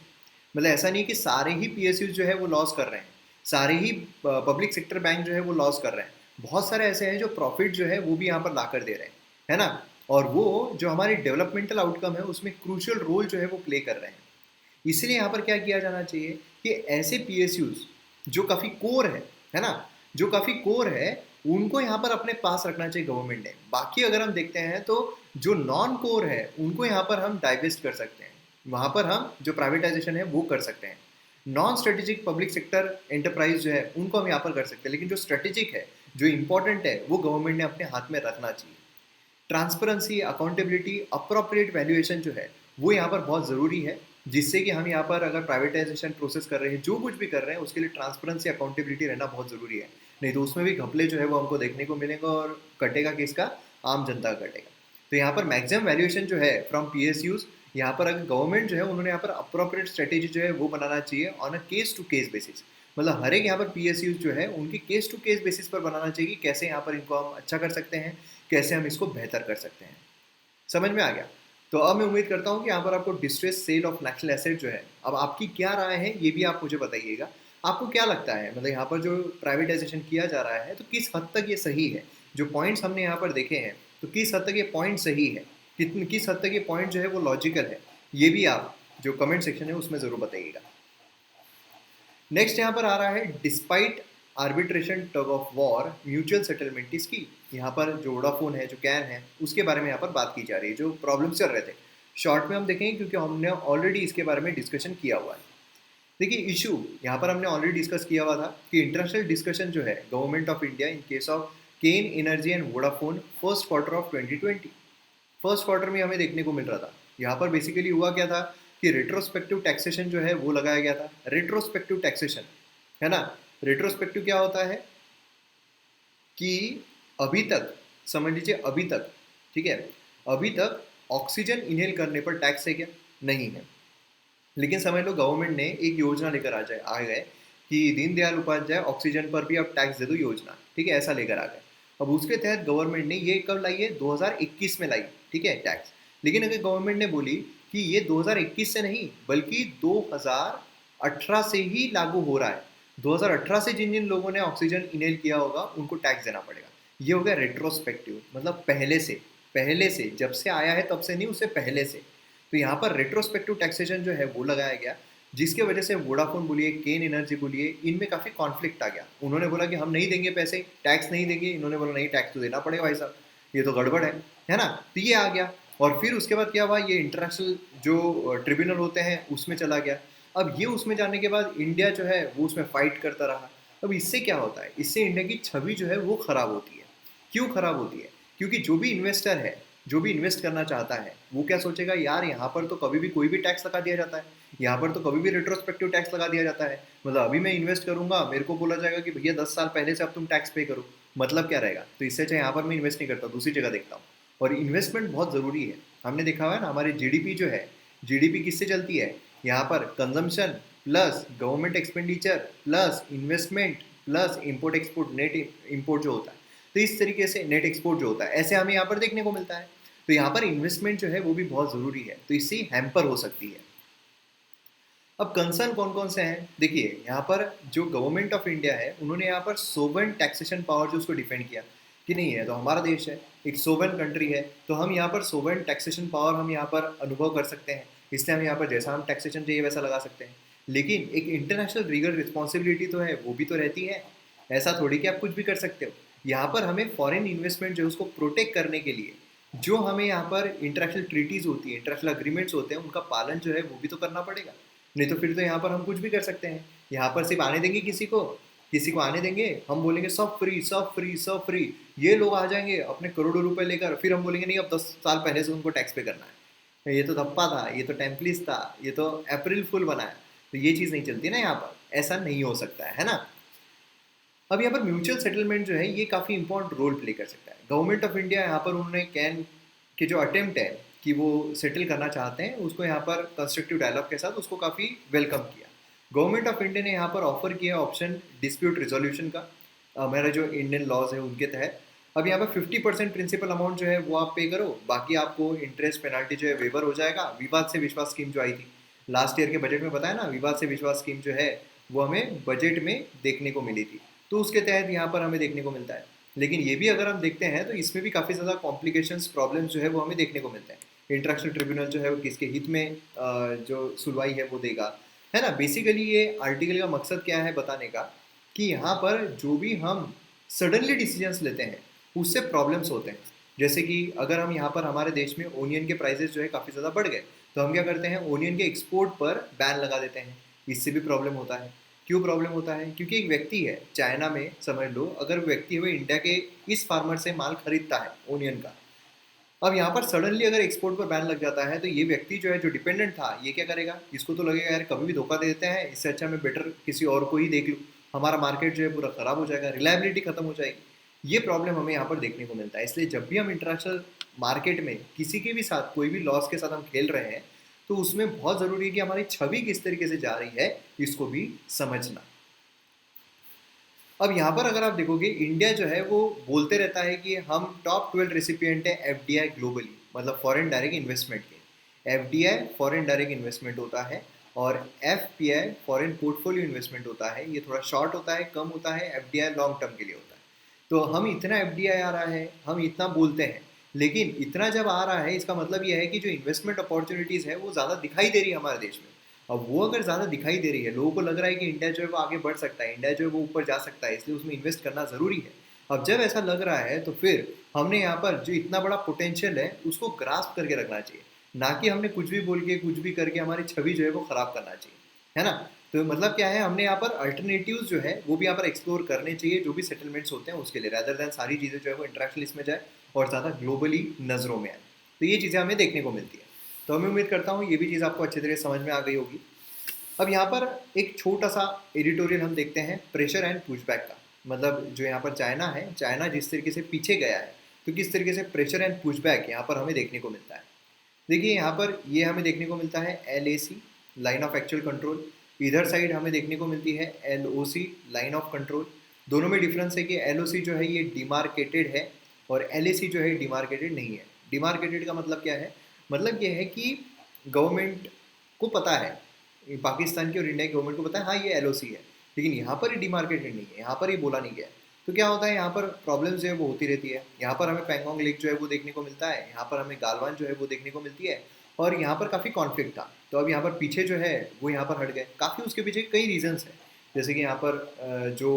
मतलब ऐसा नहीं कि सारे ही पीएसयूज जो है वो लॉस कर रहे हैं, सारे ही पब्लिक सेक्टर बैंक जो है वो लॉस कर रहे हैं। बहुत सारे ऐसे हैं जो प्रॉफिट जो है वो भी यहाँ पर ला कर दे रहे हैं, है ना। और वो जो हमारी डेवलपमेंटल आउटकम है उसमें क्रूशियल रोल जो है वो प्ले कर रहे हैं। इसलिए यहाँ पर क्या किया जाना चाहिए कि ऐसे पीएसयूज जो काफ़ी कोर है ना, जो काफ़ी कोर है, उनको यहाँ पर अपने पास रखना चाहिए गवर्नमेंट ने। बाकी अगर हम देखते हैं तो जो नॉन कोर है उनको यहाँ पर हम डाइवेस्ट कर सकते हैं, वहाँ पर हम जो प्राइवेटाइजेशन है वो कर सकते हैं। Non strategic public sector enterprise जो है उनको हम यहाँ पर कर सकते हैं, लेकिन जो स्ट्रेटेजिक है, जो इंपॉर्टेंट है, वो गवर्नमेंट ने अपने हाथ में रखना चाहिए। ट्रांसपेरेंसी, अकाउंटेबिलिटी, अप्रोप्रिएट वैल्यूएशन जो है वो यहाँ पर बहुत ज़रूरी है, जिससे कि हम यहाँ पर अगर प्राइवेटाइजेशन प्रोसेस कर रहे हैं, जो कुछ भी कर रहे हैं, उसके लिए ट्रांसपेरेंसी, अकाउंटेबिलिटी रहना बहुत ज़रूरी है। नहीं तो उसमें भी घपले जो है वो हमको देखने को मिलेंगे, और कटेगा किसका, आम जनता का कटेगा। तो यहाँ पर मैक्सिमम वैल्यूएशन जो है फ्रॉम पीएसयूज, यहाँ पर अगर गवर्नमेंट जो है उन्होंने यहाँ पर अप्रोप्रिएट स्ट्रेटेजी जो है वो बनाना चाहिए on a case to case basis. मतलब हर एक यहाँ पर पीएसयूज जो है उनकी केस टू केस बेसिस पर बनाना चाहिए कि कैसे यहाँ पर इनको हम अच्छा कर सकते हैं, कैसे हम इसको बेहतर कर सकते हैं। समझ में आ गया? तो अब मैं उम्मीद करता हूँ कि यहाँ पर आपको distress sale of national asset जो है, अब आपकी क्या राय है ये भी आप मुझे बताइएगा। आपको क्या लगता है, मतलब यहाँ पर जो प्राइवेटाइजेशन किया जा रहा है तो किस हद तक ये सही है? जो पॉइंट्स हमने यहाँ पर देखे हैं तो किस हद तक ये पॉइंट सही है, कितनी किस हद तक ये पॉइंट जो है वो लॉजिकल है, ये भी आप जो कमेंट सेक्शन है उसमें ज़रूर बताइएगा। नेक्स्ट यहाँ पर आ रहा है, despite arbitration tug of war mutual settlement is की। यहाँ पर जो वोडाफोन है, जो कैन है, उसके बारे में यहाँ पर बात की जा रही है, जो प्रॉब्लम चल रहे थे। शॉर्ट में हम देखेंगे क्योंकि हमने ऑलरेडी इसके बारे में डिस्कशन किया हुआ है। देखिए इशू यहाँ पर हमने ऑलरेडी डिस्कस किया हुआ था कि इंटरनेशनल डिस्कशन जो है government of India in case of Cairn energy and Vodafone first quarter of 2020, first quarter में हमें देखने को मिल रहा था। यहाँ पर बेसिकली हुआ क्या था कि रेट्रोस्पेक्टिव टैक्सेशन जो है वो लगाया गया था। रेट्रोस्पेक्टिव टैक्सेशन, है ना, रेट्रोस्पेक्टिव क्या होता है कि अभी तक, समझ लीजिए अभी तक, ठीक है, अभी तक ऑक्सीजन इनहेल करने पर टैक्स है क्या? नहीं है। लेकिन समझ लो गवर्नमेंट ने एक योजना लेकर आ गए कि दीनदयाल उपाध्याय ऑक्सीजन पर भी अब टैक्स दे दो योजना, ठीक है, ऐसा लेकर आ गए। अब उसके तहत गवर्नमेंट ने ये कब लाई है, 2021 में लाई, ठीक है, टैक्स। लेकिन अगर गवर्नमेंट ने बोली कि ये 2021 से नहीं बल्कि 2018 से ही लागू हो रहा है, 2018 से जिन जिन लोगों ने ऑक्सीजन इनहेल किया होगा उनको टैक्स देना पड़ेगा, ये हो गया रेट्रोस्पेक्टिव, मतलब पहले से जब से आया है तब से नहीं, उससे पहले से। तो यहाँ पर रेट्रोस्पेक्टिव टैक्सेशन जो है वो लगाया गया, जिसके वजह से वोडाफोन बोलिए, केन एनर्जी बोलिए, इनमें काफ़ी कॉन्फ्लिक्ट आ गया। उन्होंने बोला कि हम नहीं देंगे पैसे, टैक्स नहीं देंगे, इन्होंने बोला नहीं टैक्स तो देना पड़ेगा भाई साहब, ये तो गड़बड़ है ना। तो ये आ गया, और फिर उसके बाद क्या हुआ, ये इंटरनेशनल जो ट्रिब्यूनल होते हैं उसमें चला गया। अब ये उसमें जाने के बाद इंडिया जो है वो उसमें फाइट करता रहा। अब इससे क्या होता है, इससे इंडिया की छवि जो है वो खराब होती है। क्यों खराब होती है? क्योंकि जो भी इन्वेस्टर है, जो भी इन्वेस्ट करना चाहता है, वो क्या सोचेगा, यार यहाँ पर तो कभी भी कोई भी टैक्स लगा दिया जाता है, यहाँ पर तो कभी भी रेट्रोस्पेक्टिव टैक्स लगा दिया जाता है। मतलब अभी मैं इन्वेस्ट करूंगा, मेरे को बोला जाएगा कि भैया 10 साल पहले से अब तुम टैक्स पे करो। मतलब क्या रहेगा? तो इससे अच्छा यहाँ पर मैं इन्वेस्ट नहीं करता, दूसरी जगह देखता हूँ। और इन्वेस्टमेंट बहुत ज़रूरी है। हमने देखा हुआ है ना, हमारी जीडीपी जो है, जीडीपी किससे चलती है? यहाँ पर consumption plus government expenditure plus investment plus import export, net import जो होता है। तो इस तरीके से नेट एक्सपोर्ट जो होता है, ऐसे हमें यहाँ पर देखने को मिलता है। तो यहाँ पर इन्वेस्टमेंट जो है वो भी बहुत ज़रूरी है, तो इससे हैम्पर हो सकती है। अब कंसर्न कौन कौन से हैं? देखिए, यहाँ पर जो गवर्नमेंट ऑफ इंडिया है, उन्होंने यहाँ पर सोवन टैक्सेशन पावर जो उसको डिफेंड किया कि नहीं है, तो हमारा देश है, एक सोवन कंट्री है, तो हम यहाँ पर सोवन टैक्सेशन पावर हम यहाँ पर अनुभव कर सकते हैं। इसलिए हम यहाँ पर जैसा हम टैक्सेशन चाहिए वैसा लगा सकते हैं। लेकिन एक इंटरनेशनल लीगल रिस्पॉन्सिबिलिटी तो है, वो भी तो रहती है। ऐसा थोड़ी कि आप कुछ भी कर सकते हो। यहाँ पर हमें फॉरेन इन्वेस्टमेंट जो है उसको प्रोटेक्ट करने के लिए जो हमें यहाँ पर इंटरनेशनल ट्रीटीज होती है, इंटरनेशनल अग्रीमेंट्स होते हैं, उनका पालन जो है वो भी तो करना पड़ेगा। नहीं तो फिर तो यहाँ पर हम कुछ भी कर सकते हैं। यहाँ पर सिर्फ आने देंगे किसी को आने देंगे, हम बोलेंगे सब फ्री सब फ्री सब फ्री। ये लोग आ जाएंगे अपने करोड़ों रुपए लेकर, फिर हम बोलेंगे नहीं अब 10 साल पहले से उनको टैक्स पे करना है। ये तो धप्पा था, ये तो टेम्पलिस था, ये तो अप्रैल फुल बना है। तो ये चीज़ नहीं चलती ना यहाँ पर, ऐसा नहीं हो सकता है ना। अब यहाँ पर म्यूचुअल सेटलमेंट जो है ये काफ़ी इंपॉर्टेंट रोल प्ले कर सकता है। गवर्नमेंट ऑफ इंडिया यहाँ पर उन्होंने कैन के जो अटेम्प्ट है कि वो सेटल करना चाहते हैं, उसको यहाँ पर कंस्ट्रक्टिव डायलॉग के साथ उसको काफ़ी वेलकम किया। गवर्नमेंट ऑफ इंडिया ने यहाँ पर ऑफर किया ऑप्शन डिस्प्यूट रिजोल्यूशन का, हमारे जो इंडियन लॉज है उनके तहत। अब यहाँ पर 50% प्रिंसिपल अमाउंट जो है वो आप पे करो, बाकी आपको इंटरेस्ट पेनाल्टी जो है वेवर हो जाएगा। विवाद से विश्वास स्कीम जो आई थी लास्ट ईयर के बजट में, बताया ना, विवाद से विश्वास स्कीम जो है वो हमें बजट में देखने को मिली थी, तो उसके तहत यहाँ पर हमें देखने को मिलता है। लेकिन ये भी अगर हम देखते हैं तो इसमें भी काफ़ी ज़्यादा कॉम्प्लिकेशंस प्रॉब्लम्स जो है वो हमें देखने को मिलता है। इंटरनेशनल ट्रिब्यूनल जो है वो किसके हित में जो सुनवाई है वो देगा, है ना। बेसिकली ये आर्टिकल का मकसद क्या है बताने का, कि यहाँ पर जो भी हम सडनली डिसीजंस लेते हैं उससे प्रॉब्लम्स होते हैं। जैसे कि अगर हम यहाँ पर हमारे देश में ओनियन के प्राइसेस जो है काफ़ी ज़्यादा बढ़ गए, तो हम क्या करते हैं, ओनियन के एक्सपोर्ट पर बैन लगा देते हैं। इससे भी प्रॉब्लम होता है। क्यों प्रॉब्लम होता है? क्योंकि एक व्यक्ति है चाइना में, समझ लो, अगर व्यक्ति हुए इंडिया के इस फार्मर से माल खरीदता है ओनियन का, अब यहाँ पर सडनली अगर एक्सपोर्ट पर बैन लग जाता है, तो ये व्यक्ति जो है जो डिपेंडेंट था, ये क्या करेगा? इसको तो लगेगा यार कभी भी धोखा दे देते हैं, इससे अच्छा मैं बेटर किसी और को ही देख लूँ, हमारा मार्केट जो है पूरा खराब हो जाएगा, रिलायबिलिटी खत्म हो जाएगी। ये प्रॉब्लम हमें यहाँ पर देखने को मिलता है। इसलिए जब भी हम इंटरनेशनल मार्केट में किसी के भी साथ कोई भी लॉस के साथ हम खेल रहे हैं, तो उसमें बहुत ज़रूरी है कि हमारी छवि किस तरीके से जा रही है, इसको भी समझना। अब यहाँ पर अगर आप देखोगे, इंडिया जो है वो बोलते रहता है कि हम टॉप 12 रेसिपिएंट है एफडीआई ग्लोबली, मतलब फॉरेन डायरेक्ट इन्वेस्टमेंट के। एफडीआई फॉरेन डायरेक्ट इन्वेस्टमेंट होता है और एफपीआई फॉरेन पोर्टफोलियो इन्वेस्टमेंट होता है। ये थोड़ा शॉर्ट होता है, कम होता है। एफडीआई लॉन्ग टर्म के लिए होता है। तो हम इतना एफडीआई आ रहा है, हम इतना बोलते हैं, लेकिन इतना जब आ रहा है इसका मतलब ये है कि जो इन्वेस्टमेंट अपॉर्चुनिटीज़ है वो ज़्यादा दिखाई दे रही है हमारे देश में। अब वो अगर ज़्यादा दिखाई दे रही है, लोगों को लग रहा है कि इंडिया जो है वो आगे बढ़ सकता है, इंडिया जो है वो ऊपर जा सकता है, इसलिए उसमें इन्वेस्ट करना ज़रूरी है। अब जब ऐसा लग रहा है तो फिर हमने यहाँ पर जो इतना बड़ा पोटेंशियल है उसको ग्रास्प करके रखना चाहिए, ना कि हमने कुछ भी बोल के कुछ भी करके हमारी छवि जो है वो ख़राब करना चाहिए, है ना। तो मतलब क्या है, हमने यहाँ पर अल्टरनेटिव्स जो है वो भी यहाँ पर एक्सप्लोर करने चाहिए, जो भी सेटलमेंट्स होते हैं उसके लिए, रैदर दैन सारी चीज़ें जो है वो इंटरनेशनल इसमें जाए और ज़्यादा ग्लोबली नज़रों में आए। तो ये चीज़ें हमें देखने को मिलती है। तो मैं उम्मीद करता हूँ ये भी चीज़ आपको अच्छे तरीके से समझ में आ गई होगी। अब यहाँ पर एक छोटा सा एडिटोरियल हम देखते हैं प्रेशर एंड पुशबैक का। मतलब जो यहाँ पर चाइना है, चाइना जिस तरीके से पीछे गया है, तो किस तरीके से प्रेशर एंड पुशबैक यहाँ पर हमें देखने को मिलता है। देखिए यहाँ पर ये हमें देखने को मिलता है LAC, line of actual control. इधर साइड हमें देखने को मिलती है LOC, लाइन ऑफ कंट्रोल। दोनों में डिफरेंस है कि LOC जो है ये डिमार्केटेड है और LAC जो है डिमार्केटेड नहीं है। डिमार्केटेड का मतलब क्या है? मतलब ये है कि गवर्नमेंट को पता है, पाकिस्तान की और इंडिया की गवर्नमेंट को पता है हाँ ये LOC है, लेकिन यहाँ पर ये डिमार्केटेड नहीं है, यहाँ पर ये बोला नहीं गया। तो क्या होता है, यहाँ पर प्रॉब्लम्स जो है वो होती रहती है। यहाँ पर हमें पैंगोंग लेक जो है वो देखने को मिलता है, यहाँ पर हमें गालवान जो है वो देखने को मिलती है, और यहाँ पर काफ़ी कॉन्फ्लिक्ट था। तो अब यहाँ पर पीछे जो है वो यहाँ पर हट गए काफ़ी, उसके पीछे कई रीजंस हैं। जैसे कि यहाँ पर जो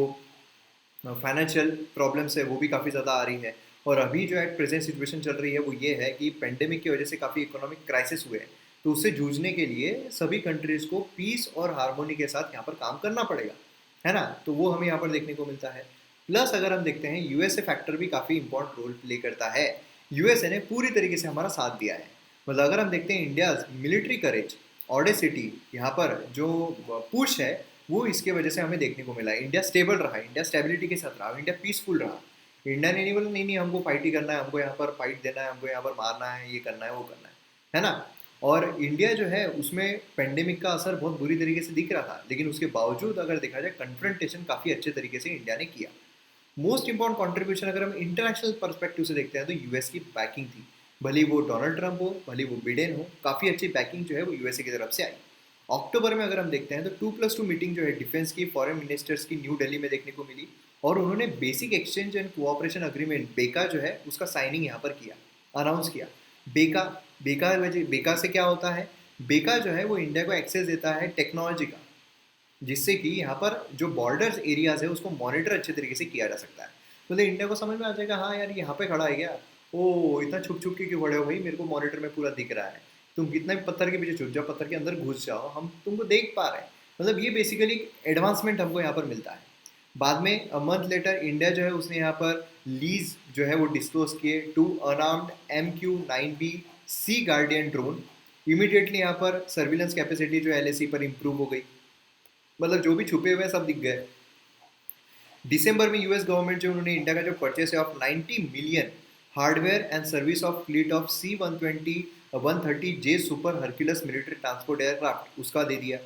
फाइनेंशियल प्रॉब्लम्स है वो भी काफ़ी ज़्यादा आ रही है, और अभी जो एट प्रेजेंट सिचुएशन चल रही है वो ये है कि पेंडेमिक की वजह से काफ़ी इकोनॉमिक क्राइसिस हुए हैं। तो उससे जूझने के लिए सभी कंट्रीज़ को पीस और हार्मोनी के साथ यहाँ पर काम करना पड़ेगा, है ना। तो वो हमें यहाँ पर देखने को मिलता है। प्लस अगर हम देखते हैं यूएसए फैक्टर भी काफ़ी इंपॉर्टेंट रोल प्ले करता है। यूएसए ने पूरी तरीके से हमारा साथ दिया है। मतलब अगर हम देखते हैं इंडियाज़ मिलिट्री करेज, ऑडेसिटी, यहाँ पर जो पुश है वो इसके वजह से हमें देखने को मिला है। इंडिया स्टेबल रहा, इंडिया स्टेबिलिटी के साथ रहा, इंडिया पीसफुल रहा। इंडिया ने नहीं बोला नहीं नहीं हमको फाइट ही करना है, हमको यहाँ पर फाइट देना है, हमको यहाँ पर मारना है, ये करना है, वो करना है ना। और इंडिया जो है उसमें पेंडेमिक का असर बहुत बुरी तरीके से दिख रहा था, लेकिन उसके बावजूद अगर देखा जाए कन्फ्रंटेशन काफ़ी अच्छे तरीके से इंडिया ने किया। मोस्ट इंपॉर्टेंट कंट्रीब्यूशन अगर हम इंटरनेशनल पर्सपेक्टिव से देखते हैं तो यूएस की बैकिंग थी। भले वो डोनाल्ड ट्रंप हो, भले वो बिडेन हो, काफ़ी अच्छी बैकिंग जो है वो यूएसए की तरफ से आई। अक्टूबर में अगर हम देखते हैं तो 2+2 मीटिंग जो है डिफेंस की फॉरेन मिनिस्टर्स की न्यू दिल्ली में देखने को मिली, और उन्होंने basic exchange and cooperation agreement बेका जो है उसका साइनिंग यहाँ पर किया, अनाउंस किया। बेका बेका से क्या होता है, बेका जो है वो इंडिया को एक्सेस देता है टेक्नोलॉजी का, जिससे कि यहाँ पर जो बॉर्डर्स एरियाज है उसको मॉनिटर अच्छे तरीके से किया जा सकता है। तो इंडिया को समझ में आ जाएगा हाँ यार यहाँ पे खड़ा है क्या, ओ इतना छुप छुप के क्यों खड़े हो भाई, मेरे को मॉनिटर में पूरा दिख रहा है, तुम कितना भी पत्थर के पीछे छुप जाओ, पत्थर के अंदर घुस जाओ, हम तुमको देख पा रहे हैं। मतलब ये बेसिकली एडवांसमेंट हमको यहाँ पर मिलता है। बाद में मंथ लेटर इंडिया जो है उसने यहाँ पर लीज जो है वो डिस्क्लोज किए 2 अनआर्म्ड MQ-9B सी गार्डियन ड्रोन। इमीडिएटली यहाँ पर सर्विलेंस कैपेसिटी जो LAC पर इंप्रूव हो गई, मतलब जो भी छुपे हुए सब दिख गए। दिसंबर में यूएस गवर्नमेंट जो उन्होंने इंडिया का जो परचेस है of 90 million hardware and service of fleet of C-130J super Hercules military transport aircraft उसका दे दिया।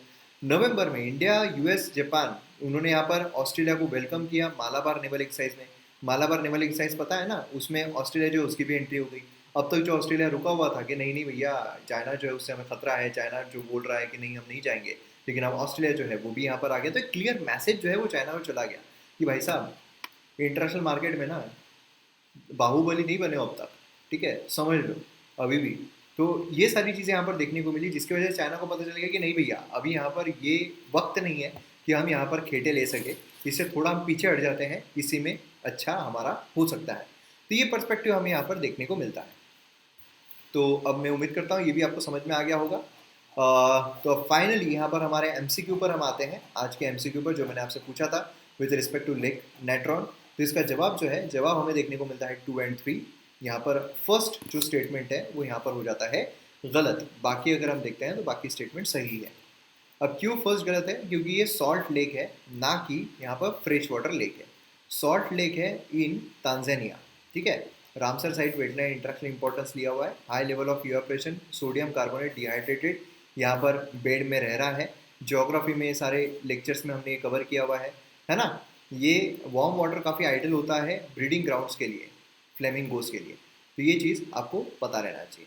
नवंबर में इंडिया यूएस जापान उन्होंने यहाँ पर ऑस्ट्रेलिया को वेलकम किया मालाबार नेवल एक्सरसाइज में। मालाबार नेवल एक्सरसाइज पता है ना, उसमें ऑस्ट्रेलिया जो उसकी भी एंट्री हो गई। अब तक जो ऑस्ट्रेलिया रुका हुआ था कि नहीं नहीं भैया चाइना जो है उससे हमें खतरा है, चाइना जो बोल रहा है कि नहीं हम नहीं जाएंगे, लेकिन अब ऑस्ट्रेलिया जो है वो भी यहाँ पर आ गया। तो एक क्लियर मैसेज जो है वो चाइना में चला गया कि भाई साहब इंटरनेशनल मार्केट में ना बाहुबली नहीं बने हो अब तक, ठीक है, समझ लो अभी भी। तो ये सारी चीज़ें यहाँ पर देखने को मिली, जिसकी वजह से चाइना को पता चलेगा कि नहीं भैया अभी यहाँ पर ये वक्त नहीं है कि हम यहाँ पर खेटे ले सके, इससे थोड़ा हम पीछे हट जाते हैं, इसी में अच्छा हमारा हो सकता है। तो ये पर्सपेक्टिव हमें यहाँ पर देखने को मिलता है। तो अब मैं उम्मीद करता हूँ ये भी आपको समझ में आ गया होगा। तो फाइनली यहाँ पर हमारे MCQ पर हम आते हैं, आज के MCQ पर जो मैंने आपसे पूछा था with respect to lake Natron. तो इसका जवाब जो है, जवाब हमें देखने को मिलता है 2 और 3। यहाँ पर फर्स्ट जो स्टेटमेंट है वो यहाँ पर हो जाता है गलत, बाकी अगर हम देखते हैं तो बाकी स्टेटमेंट सही है। अब क्यों फर्स्ट गलत है, क्योंकि ये सॉल्ट लेक है ना कि यहाँ पर फ्रेश वाटर लेक है। सॉल्ट लेक है इन तांजानिया, ठीक है। Ramsar site wetland international importance लिया हुआ है, high level of evaporation, sodium carbonate dehydrated यहाँ पर बेड में रह रहा है। ज्योग्राफी में सारे लेक्चर्स में हमने ये कवर किया हुआ है ना। ये वार्म वाटर काफ़ी आइडियल होता है ब्रीडिंग ग्राउंड्स के लिए, फ्लेमिंगोज के लिए, तो ये चीज़ आपको पता रहना चाहिए।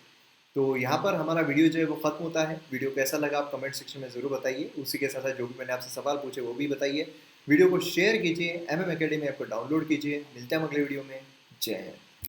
तो यहाँ पर हमारा वीडियो जो है वो ख़त्म होता है। वीडियो कैसा लगा आप कमेंट सेक्शन में ज़रूर बताइए, उसी के साथ साथ जो भी मैंने आपसे सवाल पूछे वो भी बताइए। वीडियो को शेयर कीजिए, MM Academy ऐप को डाउनलोड कीजिए। मिलते हैं अगले वीडियो में। जय हिंद।